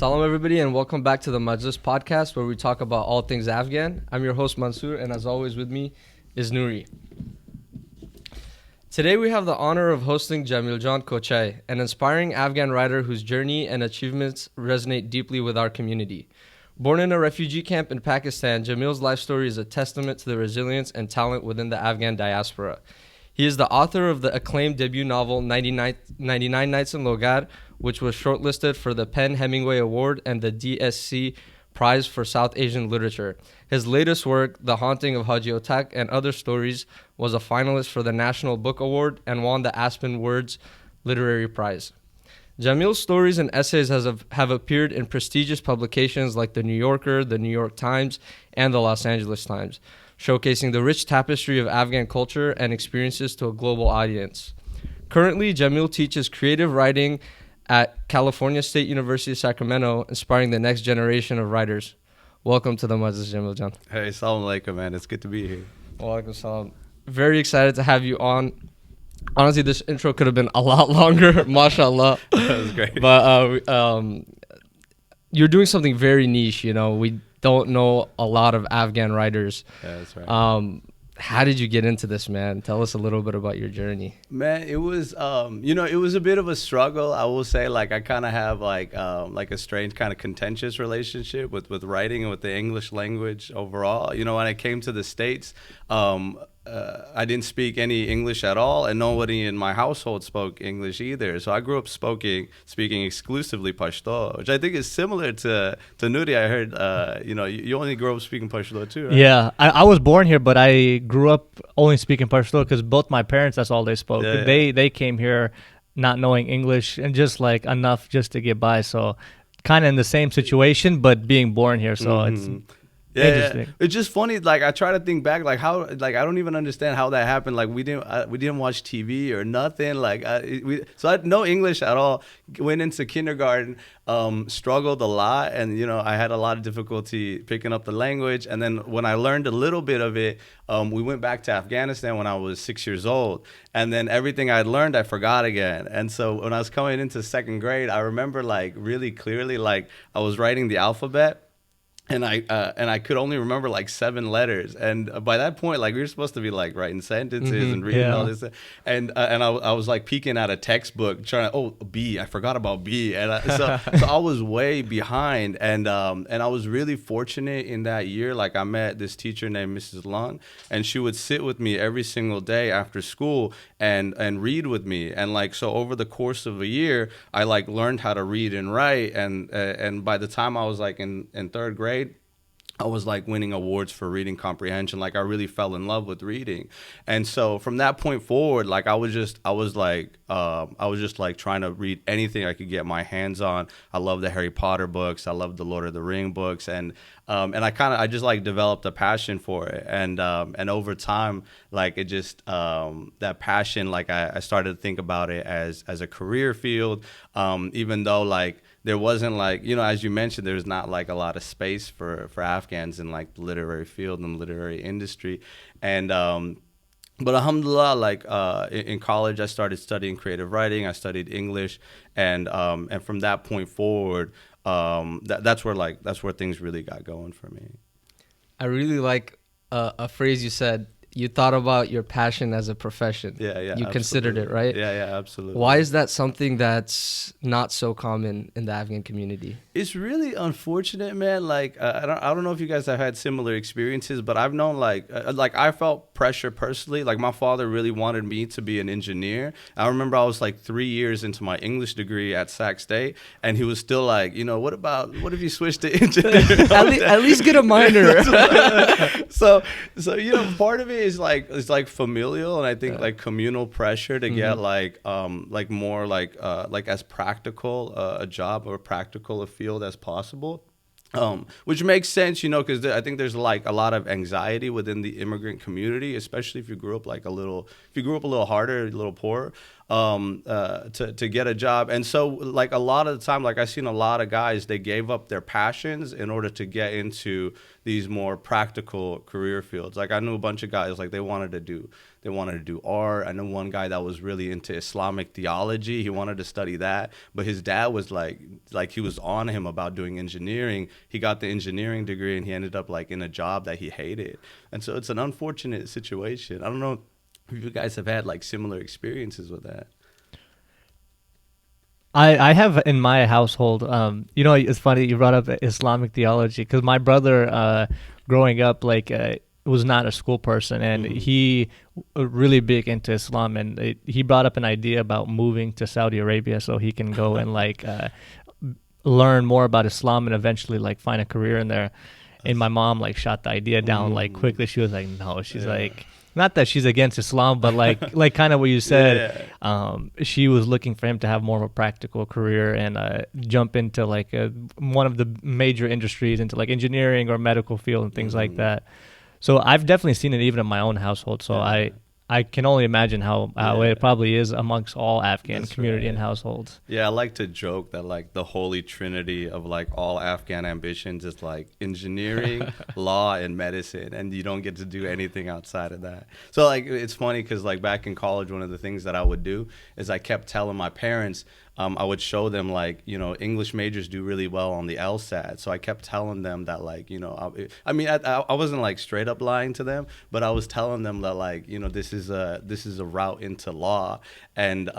Salam everybody and welcome back to the Majlis podcast where we talk about all things Afghan. I'm your host Mansoor and as always with me is Noori. Today we have the honor of hosting Jamil Jan Kochai, an inspiring Afghan writer whose journey and achievements resonate deeply with our community. Born in a refugee camp in Pakistan, Jamil's life story is a testament to the resilience and talent within the Afghan diaspora. He is the author of the acclaimed debut novel 99 Nights in Logar, which was shortlisted for the Hemingway Award and the DSC Prize for South Asian Literature. His latest work, The Haunting of Hajji Hotak and Other Stories, was a finalist for the National Book Award and won the Aspen Words Literary Prize. Jamil's stories and essays have appeared in prestigious publications like The New Yorker, The New York Times, and the Los Angeles Times, showcasing the rich tapestry of Afghan culture and experiences to a global audience. Currently, Jamil teaches creative writing at California State University, Sacramento, inspiring the next generation of writers. Welcome to the Majlis, Jamil Jan. Hey, salam alaikum, man. It's good to be here. Walaikum salam. Very excited to have you on. Honestly, this intro could have been a lot longer, mashallah. That was great. But you're doing something very niche, you know. We don't know a lot of Afghan writers. Yeah, that's right. How did you get into this, man? Tell us a little bit about your journey. Man, it was, it was a bit of a struggle. I will say, like, I kind of have like a strange kind of contentious relationship with writing and with the English language overall. You know, when I came to the States, I didn't speak any English at all, and nobody in my household spoke English either. So I grew up speaking exclusively Pashto, which I think is similar to Noori. I heard, you only grew up speaking Pashto too, right? Yeah, I was born here, but I grew up only speaking Pashto because both my parents, that's all they spoke. Yeah. They came here not knowing English and just like enough just to get by. So kind of in the same situation, but being born here. So it's... Yeah, it's just funny. Like I try to think back, like how, like I don't even understand how that happened. Like we didn't watch TV or nothing. Like so I had no English at all. Went into kindergarten, struggled a lot, and I had a lot of difficulty picking up the language. And then when I learned a little bit of it, we went back to Afghanistan when I was 6 years old, and then everything I'd learned I forgot again. And so when I was coming into second grade, I remember like really clearly, like I was writing the alphabet. And I could only remember like 7 letters, and by that point, like we were supposed to be like writing sentences and reading all this, and I was like peeking at a textbook trying to B, I forgot about B, and so I was way behind, and I was really fortunate in that year. Like I met this teacher named Mrs. Lung, and she would sit with me every single day after school and read with me, and like so over the course of a year, I like learned how to read and write, and by the time I was like in third grade, I was like winning awards for reading comprehension. Like I really fell in love with reading. And so from that point forward, like I was just like trying to read anything I could get my hands on. I love the Harry Potter books. I love the Lord of the Ring books. And I just like developed a passion for it. And over time, like it just, that passion, like I started to think about it as a career field, even though like, there wasn't like, as you mentioned, there's not like a lot of space for Afghans in like the literary field and literary industry. And, but alhamdulillah, like in college, I started studying creative writing. I studied English. And from that point forward, that's where things really got going for me. I really like a phrase you said. You thought about your passion as a profession. Yeah, You absolutely. considered it, right? Yeah, absolutely. Why is that something that's not so common in the Afghan community? It's really unfortunate, man. Like I don't know if you guys have had similar experiences, but I've known like I felt pressure personally. Like my father really wanted me to be an engineer. I remember I was like 3 years into my English degree at Sac State, and he was still like, what if you switch to engineering? at least get a minor. so part of it is like familial, and I think like communal pressure to get like more like as practical a job or practical a field as possible. Which makes sense, because I think there's like a lot of anxiety within the immigrant community, especially if you grew up a little harder, a little poorer. to get a job. And so like a lot of the time, like I've seen a lot of guys, they gave up their passions in order to get into these more practical career fields. Like I knew a bunch of guys, like they wanted to do art. I know one guy that was really into Islamic theology. He wanted to study that, but his dad was like he was on him about doing engineering. He got the engineering degree and he ended up like in a job that he hated. And so it's an unfortunate situation. I don't know if you guys have had like similar experiences with that. I have in my household, it's funny you brought up Islamic theology, because my brother, growing up, was not a school person, and he really big into Islam, and he brought up an idea about moving to Saudi Arabia so he can go and learn more about Islam and eventually find a career in there. And my mom shot the idea down quickly. She was like, no, she's not that she's against Islam, but like kind of what you said, she was looking for him to have more of a practical career and jump into one of the major industries, into engineering or medical field and things like that. So I've definitely seen it even in my own household. So I can only imagine how it probably is amongst all Afghan community and households. Yeah, I like to joke that the holy trinity of all Afghan ambitions is engineering, law, and medicine, and you don't get to do anything outside of that. So it's funny because back in college, one of the things that I would do is I kept telling my parents, I would show them English majors do really well on the LSAT. So I kept telling them that I wasn't straight up lying to them, but I was telling them that this is a route into law, and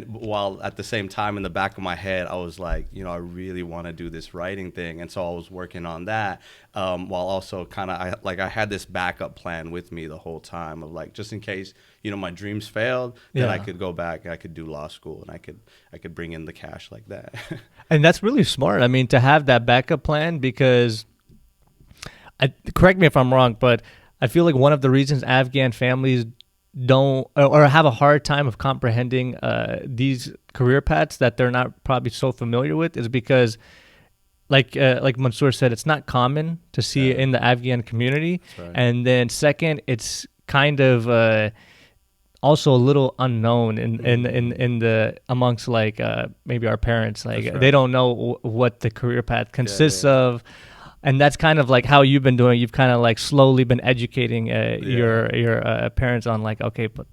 while at the same time in the back of my head I was I really want to do this writing thing, and so I was working on that while also kind of I had this backup plan with me the whole time of just in case my dreams failed, then I could go back and I could do law school and I could bring in the cash like that. And that's really smart. I mean, to have that backup plan, because correct me if I'm wrong, but I feel like one of the reasons Afghan families don't or have a hard time of comprehending these career paths that they're not probably so familiar with is because like Mansoor said, it's not common to see it in the Afghan community. Right. And then second, it's kind of also a little unknown in the amongst maybe our parents. They don't know what the career path consists of. And that's kind of how you've been doing. You've kind of slowly been educating your parents on okay, but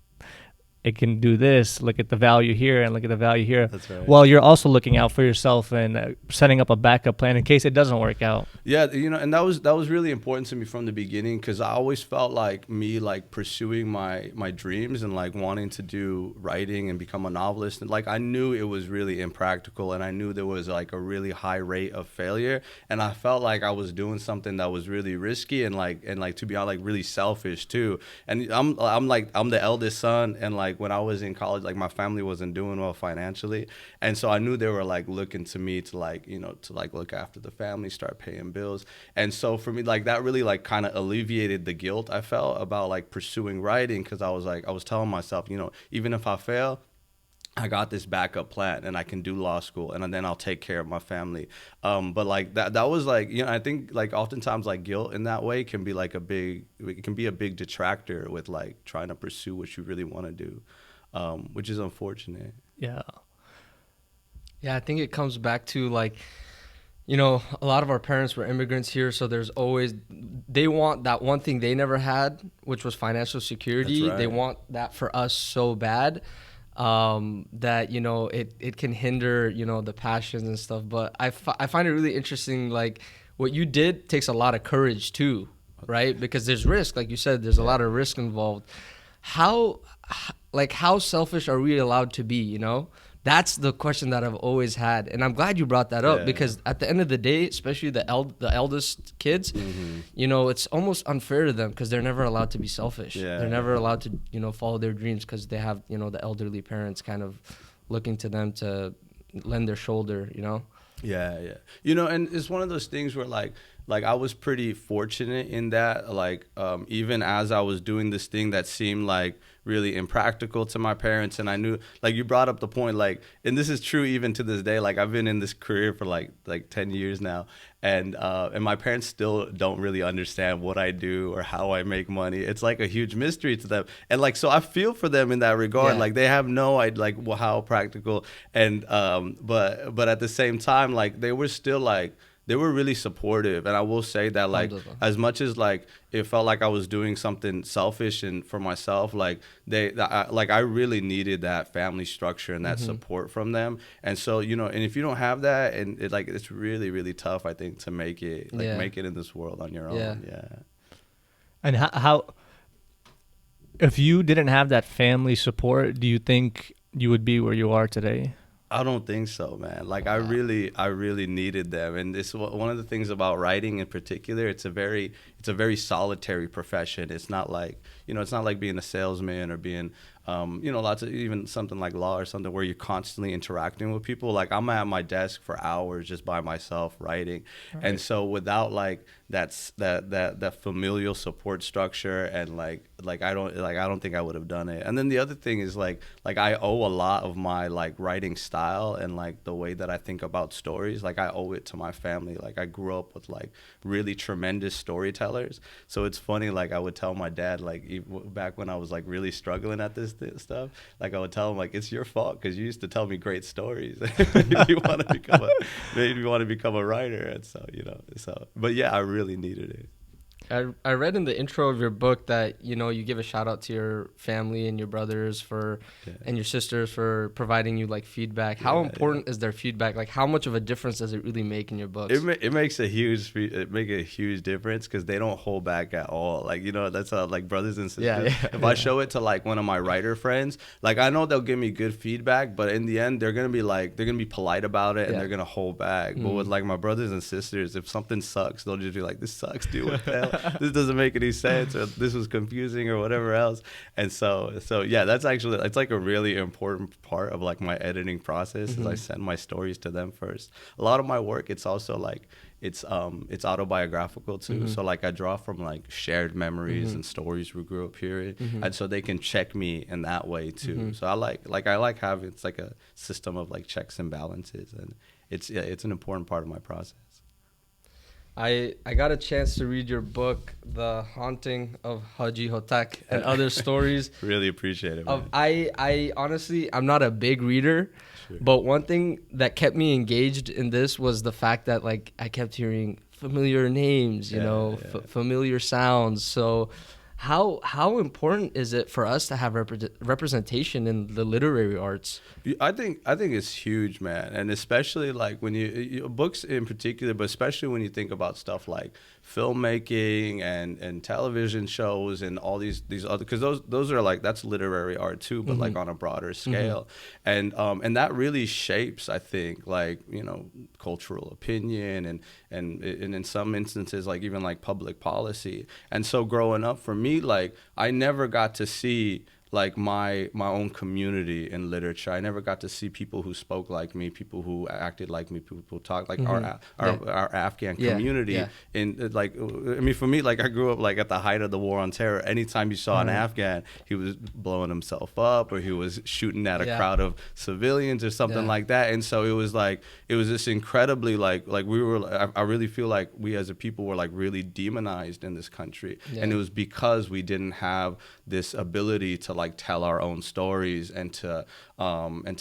it can do this. Look at the value here and look at the value here. That's right. Well, you're also looking out for yourself and setting up a backup plan in case it doesn't work out. Yeah, and that was really important to me from the beginning, because I always felt me pursuing my dreams and wanting to do writing and become a novelist, and I knew it was really impractical, and I knew there was a really high rate of failure, and I felt I was doing something that was really risky and to be honest really selfish too. And I'm the eldest son, and when I was in college, my family wasn't doing well financially, and so I knew they were looking to me to look after the family, start paying bills. And so for me, that really kind of alleviated the guilt I felt about pursuing writing, because I was telling myself, even if I fail, I got this backup plan and I can do law school and then I'll take care of my family. But that was I think oftentimes guilt in that way can be it can be a big detractor with trying to pursue what you really want to do, which is unfortunate. Yeah, I think it comes back to a lot of our parents were immigrants here, so they want that one thing they never had, which was financial security. That's right. They want that for us so bad. That it can hinder the passions and stuff. But I find it really interesting, what you did takes a lot of courage too, right? Because there's risk, like you said, there's a lot of risk involved. How selfish are we allowed to be? That's the question that I've always had, and I'm glad you brought that up, because at the end of the day, especially the eldest kids, it's almost unfair to them because they're never allowed to be selfish. They're never allowed to follow their dreams because they have the elderly parents kind of looking to them to lend their shoulder. Yeah, and it's one of those things where like I was pretty fortunate in that, like even as I was doing this thing that seemed like really impractical to my parents, and I knew, like you brought up the point, like, and this is true even to this day, like I've been in this career for like 10 years now, and my parents still don't really understand what I do or how I make money. It's like a huge mystery to them, and like, so I feel for them in that regard. Like they have no idea like how practical, and but at the same time, like they were still like, they were really supportive. And I will say that, like, as much as like it felt like I was doing something selfish and for myself, like I really needed that family structure and that support from them. And so, you know, and if you don't have that, and it, like, it's really, really tough, I think, to make it, like, make it in this world on your own. And how if you didn't have that family support, do you think you would be where you are today? I don't think so, man. Like, I really needed them. And this, one of the things about writing in particular, it's a very solitary profession. It's not like, you know, it's not like being a salesman or being, you know, lots of, even something like law or something where you're constantly interacting with people. Like, I'm at my desk for hours just by myself writing. Right. And so without like that familial support structure, and like I don't think I would have done it. And then the other thing is like I owe a lot of my like writing style and like the way that I think about stories, like I owe it to my family. Like, I grew up with like really tremendous storytellers. So it's funny, like I would tell my dad, like back when I was like really struggling at this stuff, like I would tell him, like, it's your fault because you used to tell me great stories. Made me want to become a writer. And so, you know, but yeah, I really needed it. I read in the intro of your book that, you know, you give a shout out to your family and your brothers and your sisters for providing you like feedback. How important is their feedback? Like, how much of a difference does it really make in your books? It makes a huge difference because they don't hold back at all. Like, you know, that's how, like, brothers and sisters. If I show it to like one of my writer friends, like, I know they'll give me good feedback, but in the end they're gonna be polite about it, and they're gonna hold back. But with like my brothers and sisters, if something sucks, they'll just be like, "This sucks, dude. What the hell? This doesn't make any sense," or "This was confusing," or whatever else. And so yeah, that's actually, it's like a really important part of like my editing process, is I send my stories to them first. A lot of my work, it's also like it's autobiographical too. So like I draw from like shared memories and stories we grew up hearing, and so they can check me in that way too. So I like having, it's like a system of like checks and balances, and it's an important part of my process. I got a chance to read your book, The Haunting of Hajji, Hotak, and Other Stories. Really appreciate it, man. I honestly, I'm not a big reader, but one thing that kept me engaged in this was the fact that, like, I kept hearing familiar names, you know, familiar sounds. So how important is it for us to have representation in the literary arts? I think it's huge, man, and especially like when you books in particular, but especially when you think about stuff like filmmaking and television shows and all these other, because those are like, that's literary art too, but like on a broader scale, and that really shapes, I think, like, you know, cultural opinion and in some instances like even like public policy. And so growing up, for me, like, I never got to see like my own community in literature. I never got to see people who spoke like me, people who acted like me, people who talked like our Afghan community. In like, I mean, for me, like, I grew up like at the height of the war on terror. Anytime you saw an Afghan, he was blowing himself up, or he was shooting at a crowd of civilians or something like that. And so it was this incredibly like we were, I really feel like we as a people were like really demonized in this country. And it was because we didn't have this ability to like tell our own stories and to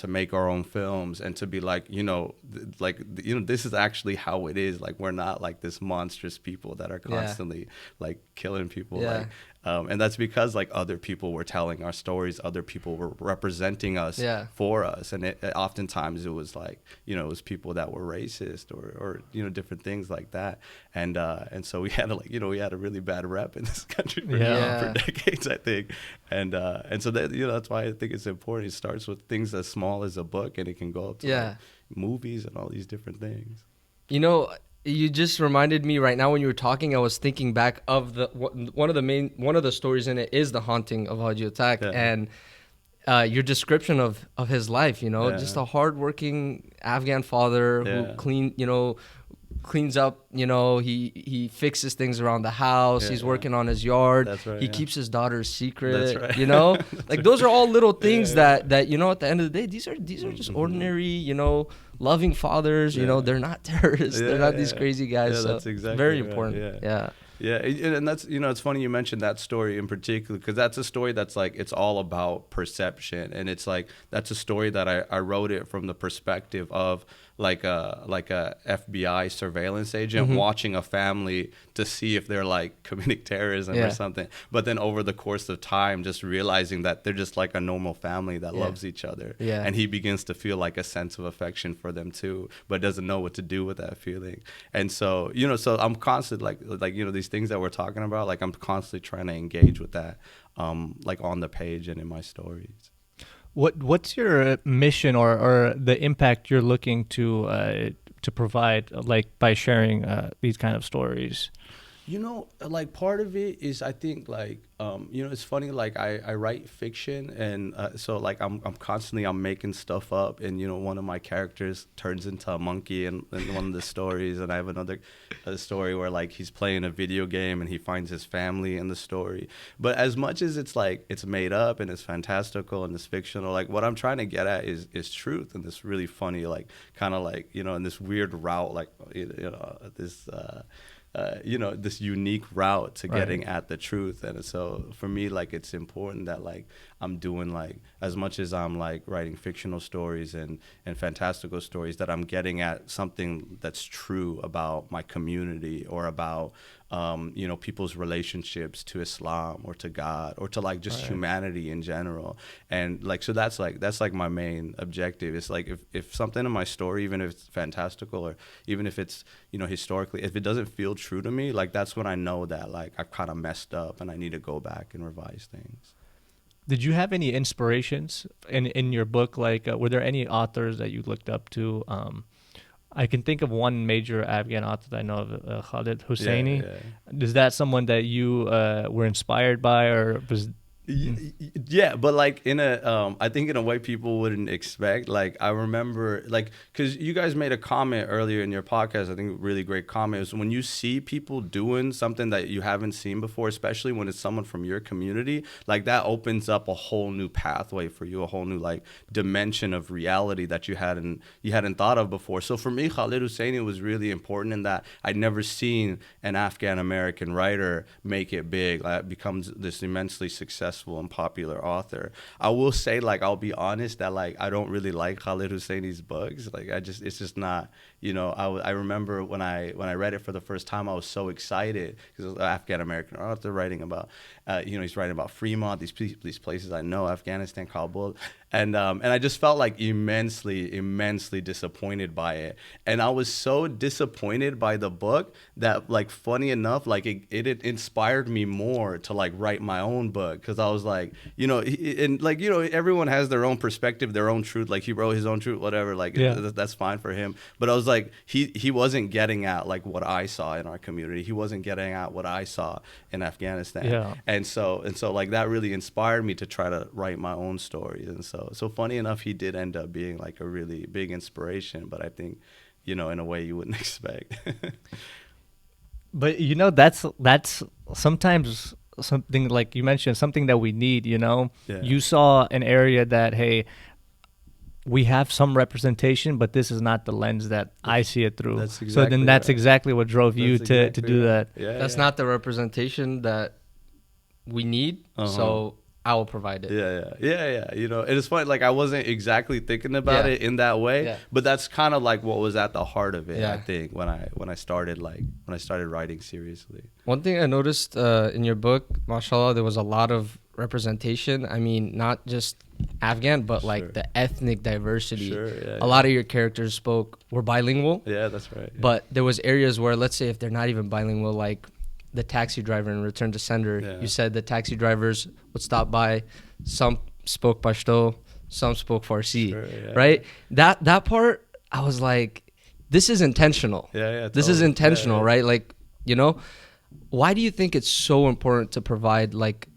make our own films, and to be like, you know, this is actually how it is. Like, we're not like this monstrous people that are constantly like killing people. Like, and that's because like other people were telling our stories, other people were representing us for us, and oftentimes it was like, you know, it was people that were racist or you know, different things like that, and so we had a really bad rep in this country for decades, I think, and so that, you know, that's why I think it's important. It starts with things as small as a book, and it can go up to like movies and all these different things. You know, you just reminded me right now when you were talking, I was thinking back of one of the stories in it is The Haunting of Hajji Hotak, and your description of his life, you know, just a hardworking Afghan father who cleaned, you know, cleans up, he fixes things around the house. He's working on his yard. That's right, he keeps his daughter's secret. That's right. Like those are all little things that at the end of the day, these are just ordinary, loving fathers. They're not terrorists. They're not these crazy guys. Yeah, so that's exactly very right. important. Yeah, and that's, it's funny you mentioned that story in particular, because that's a story that's like, it's all about perception. And it's like, that's a story that I wrote it from the perspective of like a FBI surveillance agent watching a family to see if they're like committing terrorism or something. But then over the course of time, just realizing that they're just like a normal family that loves each other. Yeah. And he begins to feel like a sense of affection for them too, but doesn't know what to do with that feeling. And so, so I'm constantly like, these things that we're talking about, like I'm constantly trying to engage with that, like on the page and in my stories. What's your mission or the impact you're looking to provide, like by sharing these kind of stories? Like part of it is, I think, like, it's funny, like I write fiction, and so like I'm constantly making stuff up, and one of my characters turns into a monkey in one of the stories, and I have another story where like he's playing a video game and he finds his family in the story. But as much as it's like it's made up and it's fantastical and it's fictional, like what I'm trying to get at is truth, and this really funny, like kind of like in this weird route, like this. This unique route to getting at the truth. And so for me, like, it's important that like I'm doing, like, as much as I'm like writing fictional stories and fantastical stories, that I'm getting at something that's true about my community, or about people's relationships to Islam or to God or to like just humanity in general. And like, so that's like my main objective. It's like if something in my story, even if it's fantastical or even if it's historically, if it doesn't feel true to me, like that's when I know that like I've kind of messed up and I need to go back and revise things. Did you have any inspirations in your book? Like, were there any authors that you looked up to? I can think of one major Afghan author that I know of, Khalid Hosseini. Yeah. Is that someone that you were inspired by, or was? Yeah, but like in a, I think in a way people wouldn't expect. Like I remember, like, because you guys made a comment earlier in your podcast, I think a really great comment, is when you see people doing something that you haven't seen before, especially when it's someone from your community, like that opens up a whole new pathway for you, a whole new like dimension of reality that you hadn't thought of before. So for me, Khalid Hosseini was really important in that I'd never seen an Afghan American writer make it big, like becomes this immensely successful and popular author. I will say, like, I'll be honest that like I don't really like Khalid Hosseini's books. Like it's just not, I remember when I read it for the first time, I was so excited because it was an Afghan American author writing about he's writing about Fremont, these places I know, Afghanistan, Kabul, and I just felt like immensely disappointed by it. And I was so disappointed by the book that, like, funny enough, like it inspired me more to like write my own book, because I was like, everyone has their own perspective, their own truth. Like he wrote his own truth, whatever, like that's fine for him. But I was like, he wasn't getting at like what I saw in our community. He wasn't getting at what I saw in Afghanistan. Yeah. And so like that really inspired me to try to write my own stories. And so funny enough, he did end up being like a really big inspiration, but I think, in a way you wouldn't expect. But that's sometimes something, like you mentioned, something that we need. You saw an area that, hey, we have some representation, but this is not the lens that I see it through. That's exactly what drove you to do that. That's not the representation that we need. So I will provide it. Yeah. And it's funny, like I wasn't exactly thinking about it in that way, but that's kind of like what was at the heart of it. I think when I started writing seriously. One thing I noticed in your book, mashallah, there was a lot of representation. I mean, not just Afghan, but like the ethnic diversity. A lot of your characters were bilingual. Yeah, that's right. But there was areas where, let's say, if they're not even bilingual, like the taxi driver in Return to Sender, you said the taxi drivers would stop by. Some spoke Pashto, some spoke Farsi, right? That part, I was like, this is intentional. This is intentional, right? Like, why do you think it's so important to provide like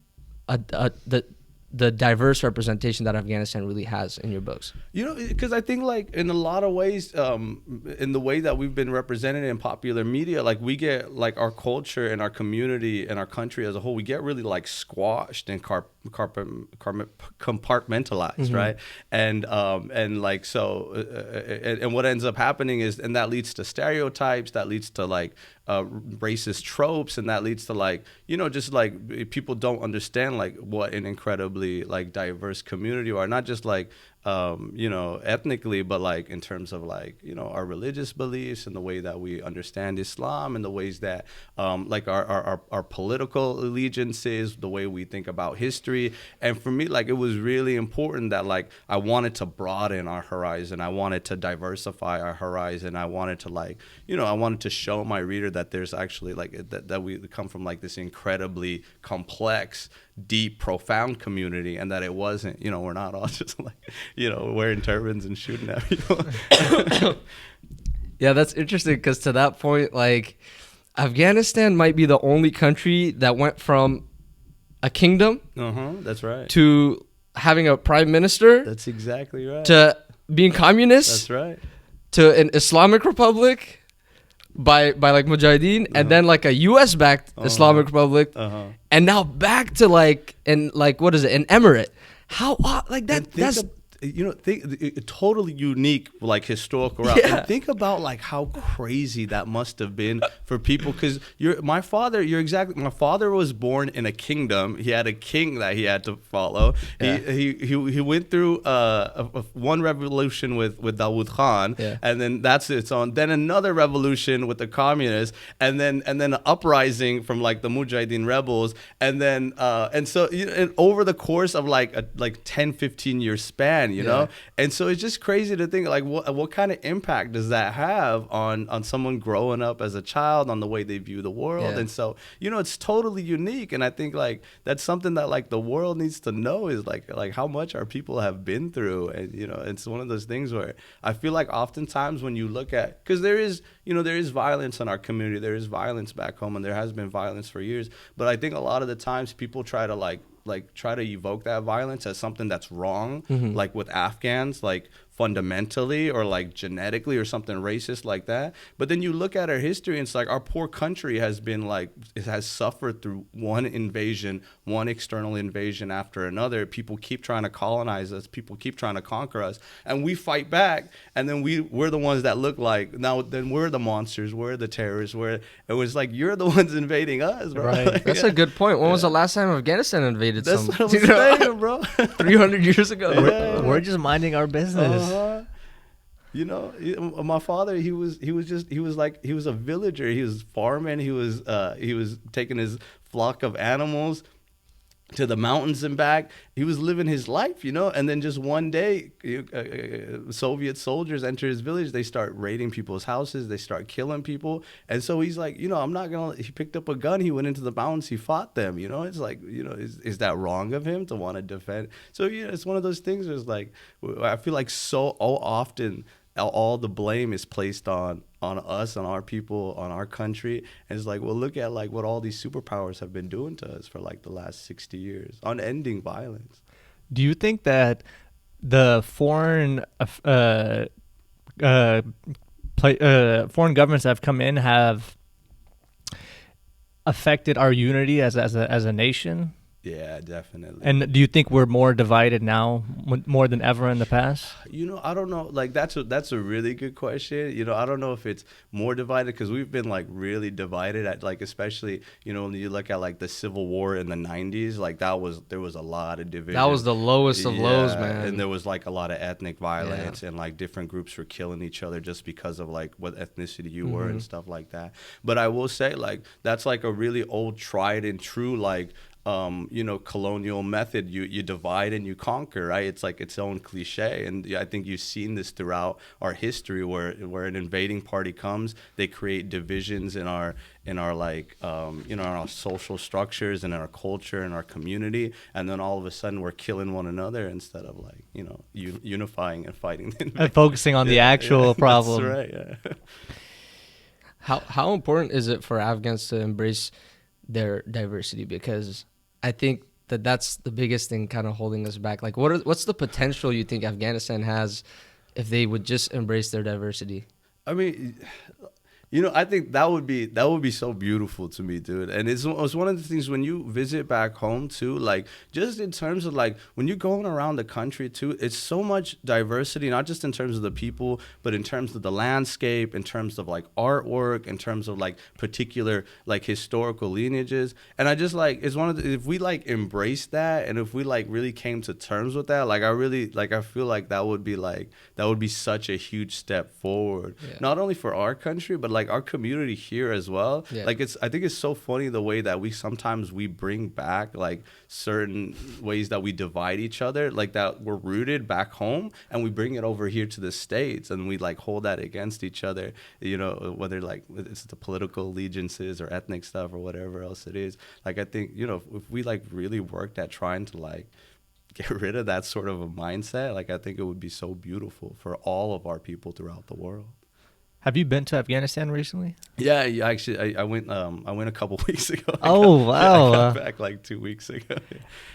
the diverse representation that Afghanistan really has in your books? You know, because I think like in a lot of ways, in the way that we've been represented in popular media, like we get like our culture and our community and our country as a whole, we get really like squashed and compartmentalized, right? And like so, and what ends up happening is, and that leads to stereotypes, that leads to like racist tropes, and that leads to like, you know, just like people don't understand like what an incredibly like diverse community are, not just like you know, ethnically, but like in terms of like, you know, our religious beliefs and the way that we understand Islam and the ways that like our political allegiances, the way we think about history. And for me, like it was really important that like I wanted to broaden our horizon. I wanted to diversify our horizon. I wanted to like, you know, I wanted to show my reader that there's actually like that we come from like this incredibly complex, deep, profound community, and that it wasn't, you know, we're not all just like, you know, wearing turbans and shooting at people. Yeah, that's interesting, because to that point, like Afghanistan might be the only country that went from a kingdom That's right. to having a prime minister. That's exactly right. To being communist. That's right. To an Islamic republic by like Mujahideen, and then like a US backed Islamic republic, and now back to like, and like, what is it, an emirate? How like that? That's you know, think totally unique, like historical route. Yeah. And think about like how crazy that must have been for people, because my father was born in a kingdom. He had a king that he had to follow. Yeah. He went through one revolution with Dawood Khan, and then that's its own. Then another revolution with the communists, and then an uprising from like the Mujahideen rebels, and then and so, you know, and over the course of like a 10-15 year span, you know. And so it's just crazy to think like what kind of impact does that have on someone growing up as a child, on the way they view the world. And so, you know, it's totally unique, and I think like that's something that like the world needs to know, is like how much our people have been through. And you know, it's one of those things where I feel like oftentimes when you look at, because there is violence in our community, there is violence back home, and there has been violence for years, but I think a lot of the times people try to try to evoke that violence as something that's wrong, like with Afghans, like fundamentally or like genetically or something racist like that. But then you look at our history, and it's like our poor country has been like, it has suffered through one external invasion after another. People keep trying to colonize us, people keep trying to conquer us, and we fight back, and then we're the ones that look like, now then we're the monsters, we're the terrorists, it was like, you're the ones invading us, bro. Right. Like, That's a good point. When was the last time Afghanistan invaded that's some? what I'm saying, bro. 300 years ago. We're just minding our business. You know, my father, he was a villager. He was farming. He was taking his flock of animals to the mountains and back. He was living his life, you know. And then just one day, Soviet soldiers enter his village. They start raiding people's houses. They start killing people. And so he's like, you know, I'm not gonna. He picked up a gun. He went into the mountains. He fought them. You know, it's like, you know, is that wrong of him to want to defend? So you know, it's one of those things where it's like, I feel like so often all the blame is placed on us, on our people, on our country. And it's like, well, look at like what all these superpowers have been doing to us for like the last 60 years, unending violence. Do you think that the foreign governments that have come in have affected our unity as a nation? Yeah, definitely. And do you think we're more divided now, more than ever in the past? You know, I don't know. Like, that's a really good question. You know, I don't know if it's more divided, because we've been like really divided at like, especially, you know, when you look at like the Civil War in the 90s, like there was a lot of division. That was the lowest of lows, man. And there was like a lot of ethnic violence, and like different groups were killing each other just because of like what ethnicity you were and stuff like that. But I will say, like, that's like a really old, tried and true, like, you know, colonial method. You divide and you conquer, right? It's like its own cliche, and I think you've seen this throughout our history, where an invading party comes, they create divisions in our like you know, our social structures and our culture and our community, and then all of a sudden we're killing one another instead of like, you know, unifying and fighting and focusing on the actual problem. That's right. Yeah. How important is it for Afghans to embrace their diversity? Because I think that's the biggest thing kind of holding us back? Like, what's the potential you think Afghanistan has if they would just embrace their diversity? I mean, I think that would be so beautiful to me, dude. And it's one of the things when you visit back home too, like just in terms of like when you're going around the country too, it's so much diversity, not just in terms of the people, but in terms of the landscape, in terms of like artwork, in terms of like particular like historical lineages. And I just like, it's one of the, if we like embrace that, and if we like really came to terms with that, like I feel like that would be such a huge step forward, not only for our country, but like our community here as well. Like I think it's so funny the way that we sometimes bring back like certain ways that we divide each other, like that we're rooted back home, and we bring it over here to the States, and we like hold that against each other, whether like it's the political allegiances or ethnic stuff or whatever else it is. Like I think if we like really worked at trying to like get rid of that sort of a mindset, like I think it would be so beautiful for all of our people throughout the world. Have you been to Afghanistan recently? Yeah, actually, I went a couple weeks ago. Oh, wow. I got back like 2 weeks ago.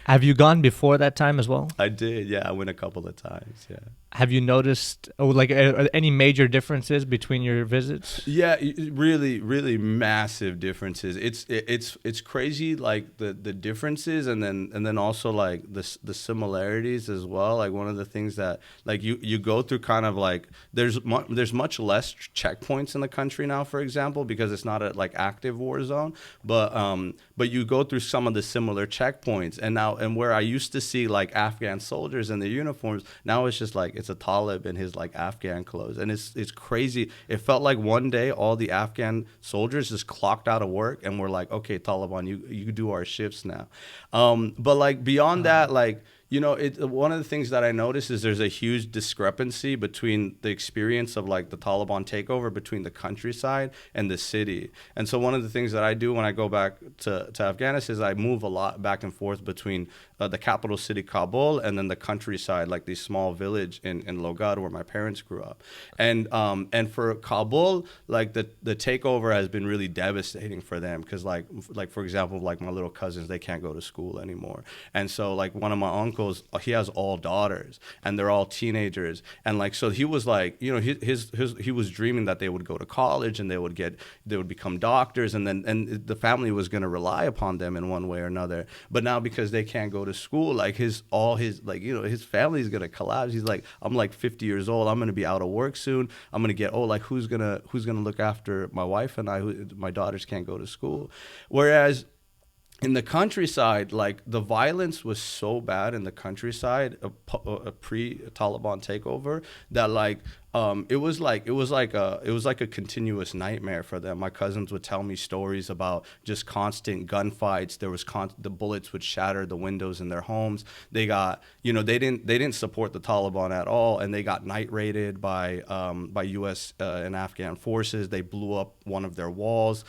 Have you gone before that time as well? I did, yeah. I went a couple of times, yeah. Have you noticed any major differences between your visits? Yeah, really, really massive differences. It's crazy, like the differences, and then also like the similarities as well. Like one of the things that like you go through kind of like there's much less checkpoints in the country now, for example, because it's not a like active war zone. But you go through some of the similar checkpoints, and where I used to see like Afghan soldiers in their uniforms, now it's just like it's a Talib in his like Afghan clothes, and it's crazy. It felt like one day all the Afghan soldiers just clocked out of work and were like, okay, Taliban, you do our shifts now. But like beyond that, like one of the things that I noticed is there's a huge discrepancy between the experience of like the Taliban takeover between the countryside and the city. And so one of the things that I do when I go back to Afghanistan is I move a lot back and forth between the capital city, Kabul, and then the countryside, like this small village in Logar where my parents grew up. And for Kabul, like the takeover has been really devastating for them because like for example, like my little cousins, they can't go to school anymore. And so like one of my uncles, he has all daughters and they're all teenagers, and like so he was like he was dreaming that they would go to college and they would become doctors, and the family was going to rely upon them in one way or another. But now because they can't go to school, like his family is going to collapse. He's like, I'm like 50 years old, I'm going to be out of work soon, I'm going to get old, like who's going to look after my wife and I, my daughters can't go to school. Whereas in the countryside, like the violence was so bad in the countryside, a pre-Taliban takeover, that like it was like a continuous nightmare for them. My cousins would tell me stories about just constant gunfights. There was the bullets would shatter the windows in their homes. They got they didn't support the Taliban at all, and they got night raided by U.S. and Afghan forces. They blew up one of their walls.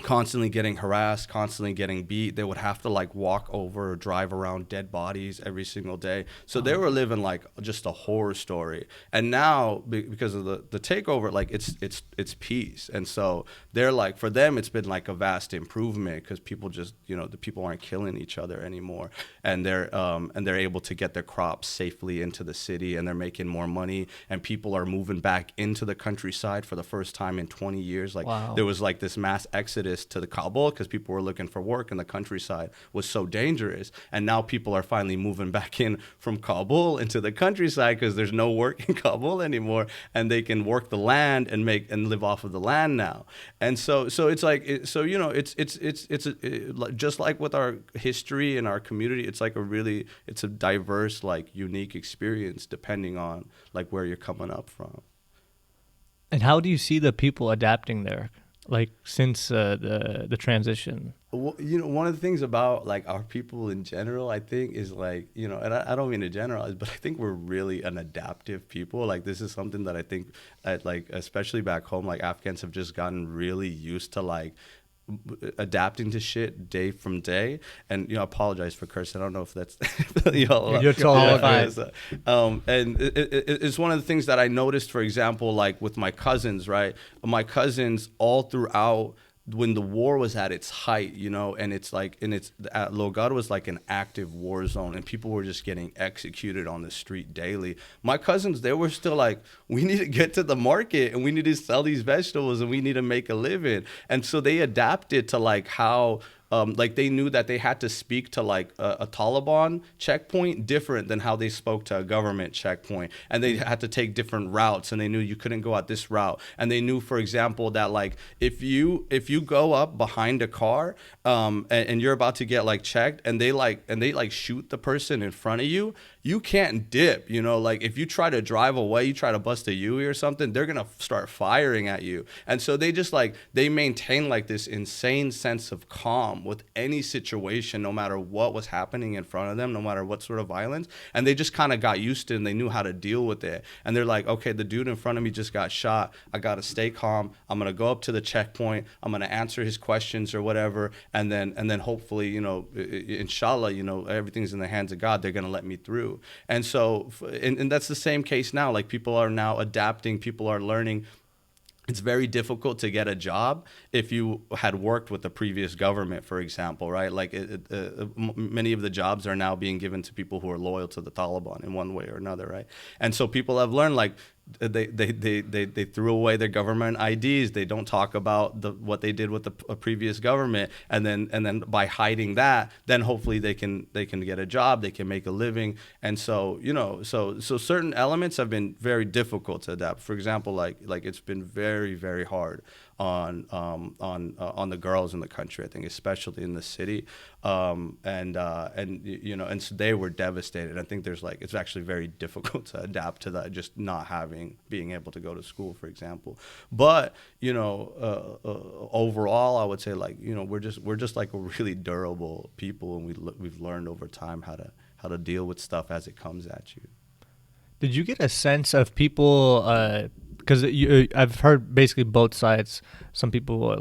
Constantly getting harassed, constantly getting beat. They would have to like walk over or drive around dead bodies every single day. So they were living like just a horror story. And now because of the takeover, like it's peace. And so they're like, for them, it's been like a vast improvement because people just, the people aren't killing each other anymore. And they're able to get their crops safely into the city, and they're making more money, and people are moving back into the countryside for the first time in 20 years. Like There was like this mass exodus to the Kabul because people were looking for work, and the countryside was so dangerous. And now people are finally moving back in from Kabul into the countryside because there's no work in Kabul anymore, and they can work the land and live off of the land now. And so it's like it's just like with our history and our community, it's a diverse, like unique experience depending on like where you're coming up from. And how do you see the people adapting there? Like since the transition? Well, one of the things about like our people in general, I think, is like, and I don't mean to generalize, but I think we're really an adaptive people. Like this is something that I think like especially back home, like Afghans have just gotten really used to like adapting to shit day from day. And I apologize for cursing. I don't know if that's you're totally fine. And it's one of the things that I noticed, for example, like with my cousins, right? My cousins all throughout when the war was at its height, you know, and Logar was like an active war zone, and people were just getting executed on the street daily. My cousins, they were still like, we need to get to the market, and we need to sell these vegetables, and we need to make a living. And so they adapted to like how like they knew that they had to speak to like a Taliban checkpoint different than how they spoke to a government checkpoint, and they had to take different routes, and they knew you couldn't go at this route, and they knew, for example, that like if you go up behind a car and you're about to get like checked, and they shoot the person in front of you, you can't dip, you know, like if you try to drive away, you try to bust a U-ey or something, they're gonna start firing at you. And so they just like, they maintain like this insane sense of calm with any situation, no matter what was happening in front of them, no matter what sort of violence. And they just kind of got used to it, and they knew how to deal with it. And they're like, okay, the dude in front of me just got shot, I gotta stay calm, I'm gonna go up to the checkpoint, I'm gonna answer his questions or whatever, and then hopefully, you know, inshallah, you know, everything's in the hands of God, they're gonna let me through. And so, and that's the same case now. Like people are now adapting, people are learning. It's very difficult to get a job if you had worked with the previous government, for example, right? Like many of the jobs are now being given to people who are loyal to the Taliban in one way or another, right? And so people have learned, like, they threw away their government IDs. They don't talk about what they did with the previous government, and then by hiding that, then hopefully they can get a job, they can make a living. And so, you know, so certain elements have been very difficult to adapt. For example, like it's been very, very hard on the girls in the country, I think, especially in the city, and you know, and so they were devastated. I think it's actually very difficult to adapt to that, just not being able to go to school, for example. But you know, overall, I would say, like, you know, we're just like a really durable people, and we've learned over time how to deal with stuff as it comes at you. Did you get a sense of people? Because I've heard basically both sides. Some people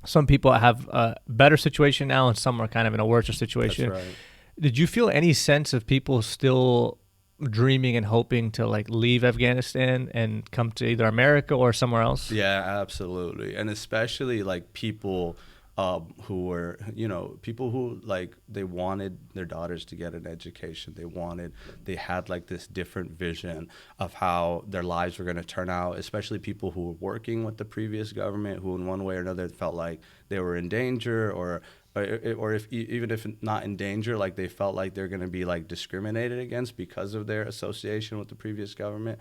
some people have a better situation now, and some are kind of in a worse situation. That's right. Did you feel any sense of people still dreaming and hoping to like leave Afghanistan and come to either America or somewhere else? Yeah, absolutely. And especially like people who were, you know, people who like they wanted their daughters to get an education. They had like this different vision of how their lives were going to turn out, especially people who were working with the previous government, who in one way or another felt like they were in danger, or even if not in danger, like they felt like they're going to be like discriminated against because of their association with the previous government.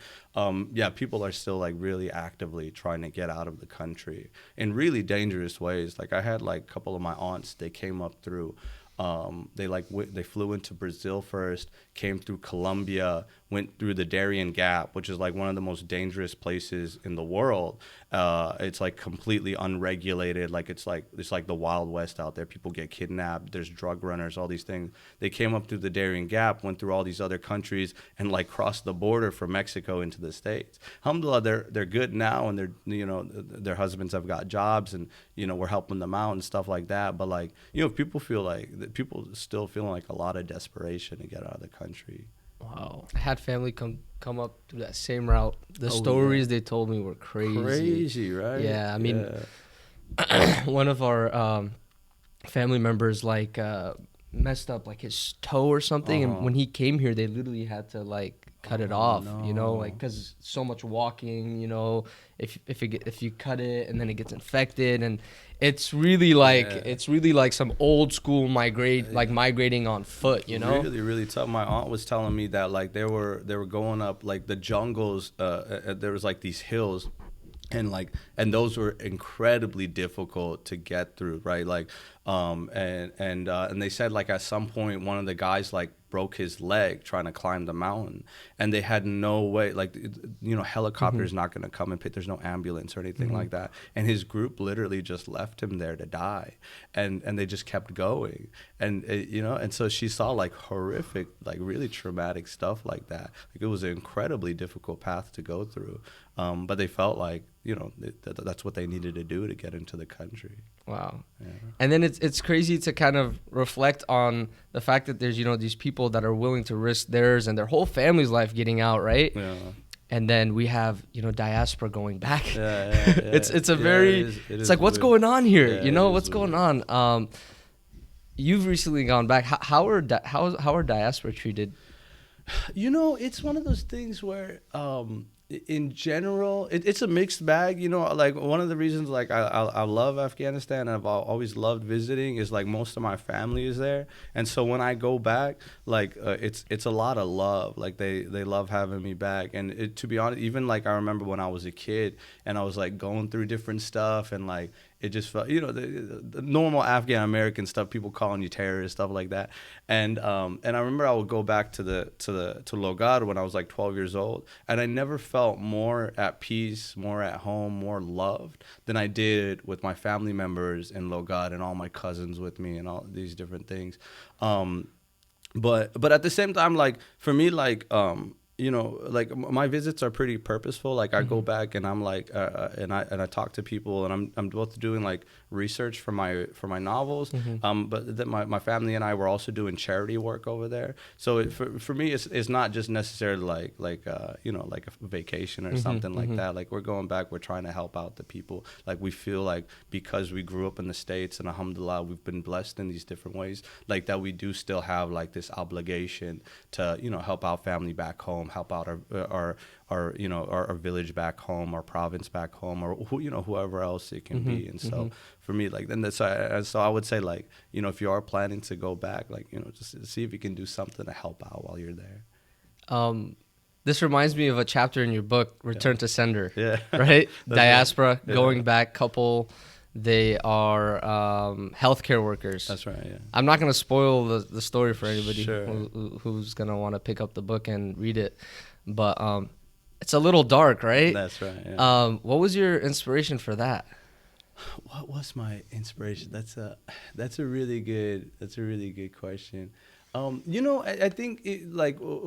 People are still like really actively trying to get out of the country in really dangerous ways. Like I had like a couple of my aunts, they came up through, they flew into Brazil first, came through Colombia, went through the Darien Gap, which is like one of the most dangerous places in the world. It's like completely unregulated. Like it's like the Wild West out there. People get kidnapped. There's drug runners, all these things. They came up through the Darien Gap, went through all these other countries, and like crossed the border from Mexico into the States. Alhamdulillah, they're good now, and their husbands have got jobs, and you know, we're helping them out and stuff like that. But like, you know, people still feeling like a lot of desperation to get out of the country. Wow. I had family come up through that same route. The stories they told me were crazy. Crazy, right? Yeah, I mean, one of our family members like messed up like his toe or something, and when he came here, they literally had to like cut it off. No. You know, like because so much walking. You know, if you cut it and then it gets infected, and it's really like some old school migrating on foot. You know, really, really tough. My aunt was telling me that like they were going up like the jungles. There was like these hills. And those were incredibly difficult to get through, right? Like, and they said like at some point one of the guys like broke his leg trying to climb the mountain, and they had no way, like, you know, helicopter's not going to come and pick. There's no ambulance or anything like that. And his group literally just left him there to die, and they just kept going. And you know, and so she saw like horrific, like really traumatic stuff like that. Like it was an incredibly difficult path to go through. But they felt like, you know, that's what they needed to do to get into the country. Wow. Yeah. And then it's crazy to kind of reflect on the fact that there's, you know, these people that are willing to risk theirs and their whole family's life getting out, right? Yeah. and then we have diaspora going back. Yeah. It's a very it's like, what's going on here? What's going on? You've recently gone back. How are diaspora treated? It's one of those things where in general it's a mixed bag. Like one of the reasons like I love Afghanistan and I've always loved visiting is like most of my family is there, and so when I go back, like it's a lot of love. Like they love having me back, and to be honest, even like I remember when I was a kid and I was like going through different stuff, and like it just felt, the normal Afghan American stuff, people calling you terrorist, stuff like that. And I remember I would go back to Logar when I was like 12 years old, and I never felt more at peace, more at home, more loved than I did with my family members in Logar and all my cousins with me and all these different things. But at the same time, like for me, like like my visits are pretty purposeful. Like I go back and I'm like, and I talk to people, and I'm both doing like research for my novels. But then my family and I were also doing charity work over there. So for me, it's not just necessarily like a vacation or something like that. Like we're going back, we're trying to help out the people. Like we feel like because we grew up in the States and alhamdulillah, we've been blessed in these different ways, like that we do still have like this obligation to, help out family back home, help out our village back home, our province back home, or whoever else it can be. And so for me, like then so I would say, like, if you are planning to go back, like, just see if you can do something to help out while you're there. This reminds me of a chapter in your book, Return to Sender. Yeah. Right? Diaspora, right. going back couple. They are healthcare workers. That's right, yeah. I'm not going to spoil the story for anybody Sure. who's going to want to pick up the book and read it. But it's a little dark, right? That's right, yeah. What was your inspiration for that? What was my inspiration? That's a really good question. I think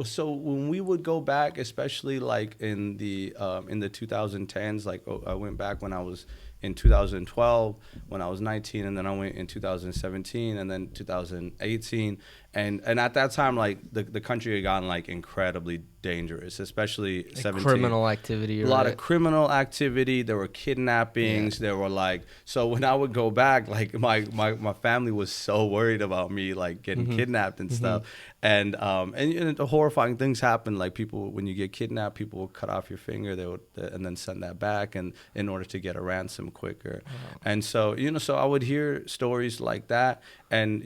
so when we would go back, especially like in the 2010s, like I went back when I was in 2012 when I was 19, and then I went in 2017 and then 2018, and at that time, like the country had gotten like incredibly dangerous, especially like 17. Criminal activity. A lot of criminal activity. There were kidnappings. There were like, so when I would go back, like my family was so worried about me like getting kidnapped and stuff. And the horrifying things happen. Like people, when you get kidnapped, people will cut off your finger. They would and then send that back, and in order to get a ransom quicker. And so so I would hear stories like that, and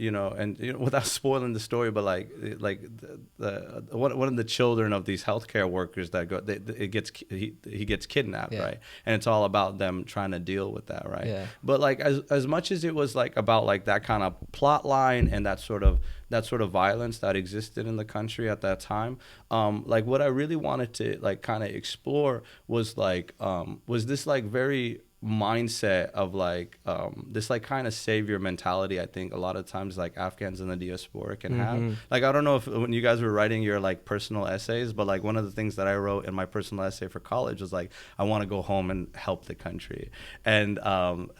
without spoiling the story, but like one of the children of these healthcare workers that go, he gets kidnapped, right? And it's all about them trying to deal with that, right? Yeah. But like as much as it was like about like that kind of plot line and that sort of violence that existed in the country at that time, like what I really wanted to like kind of explore was like was this like very mindset of like this like kind of savior mentality. I think a lot of times like Afghans in the diaspora can have. Like I don't know if when you guys were writing your like personal essays, but like one of the things that I wrote in my personal essay for college was like, I want to go home and help the country. And my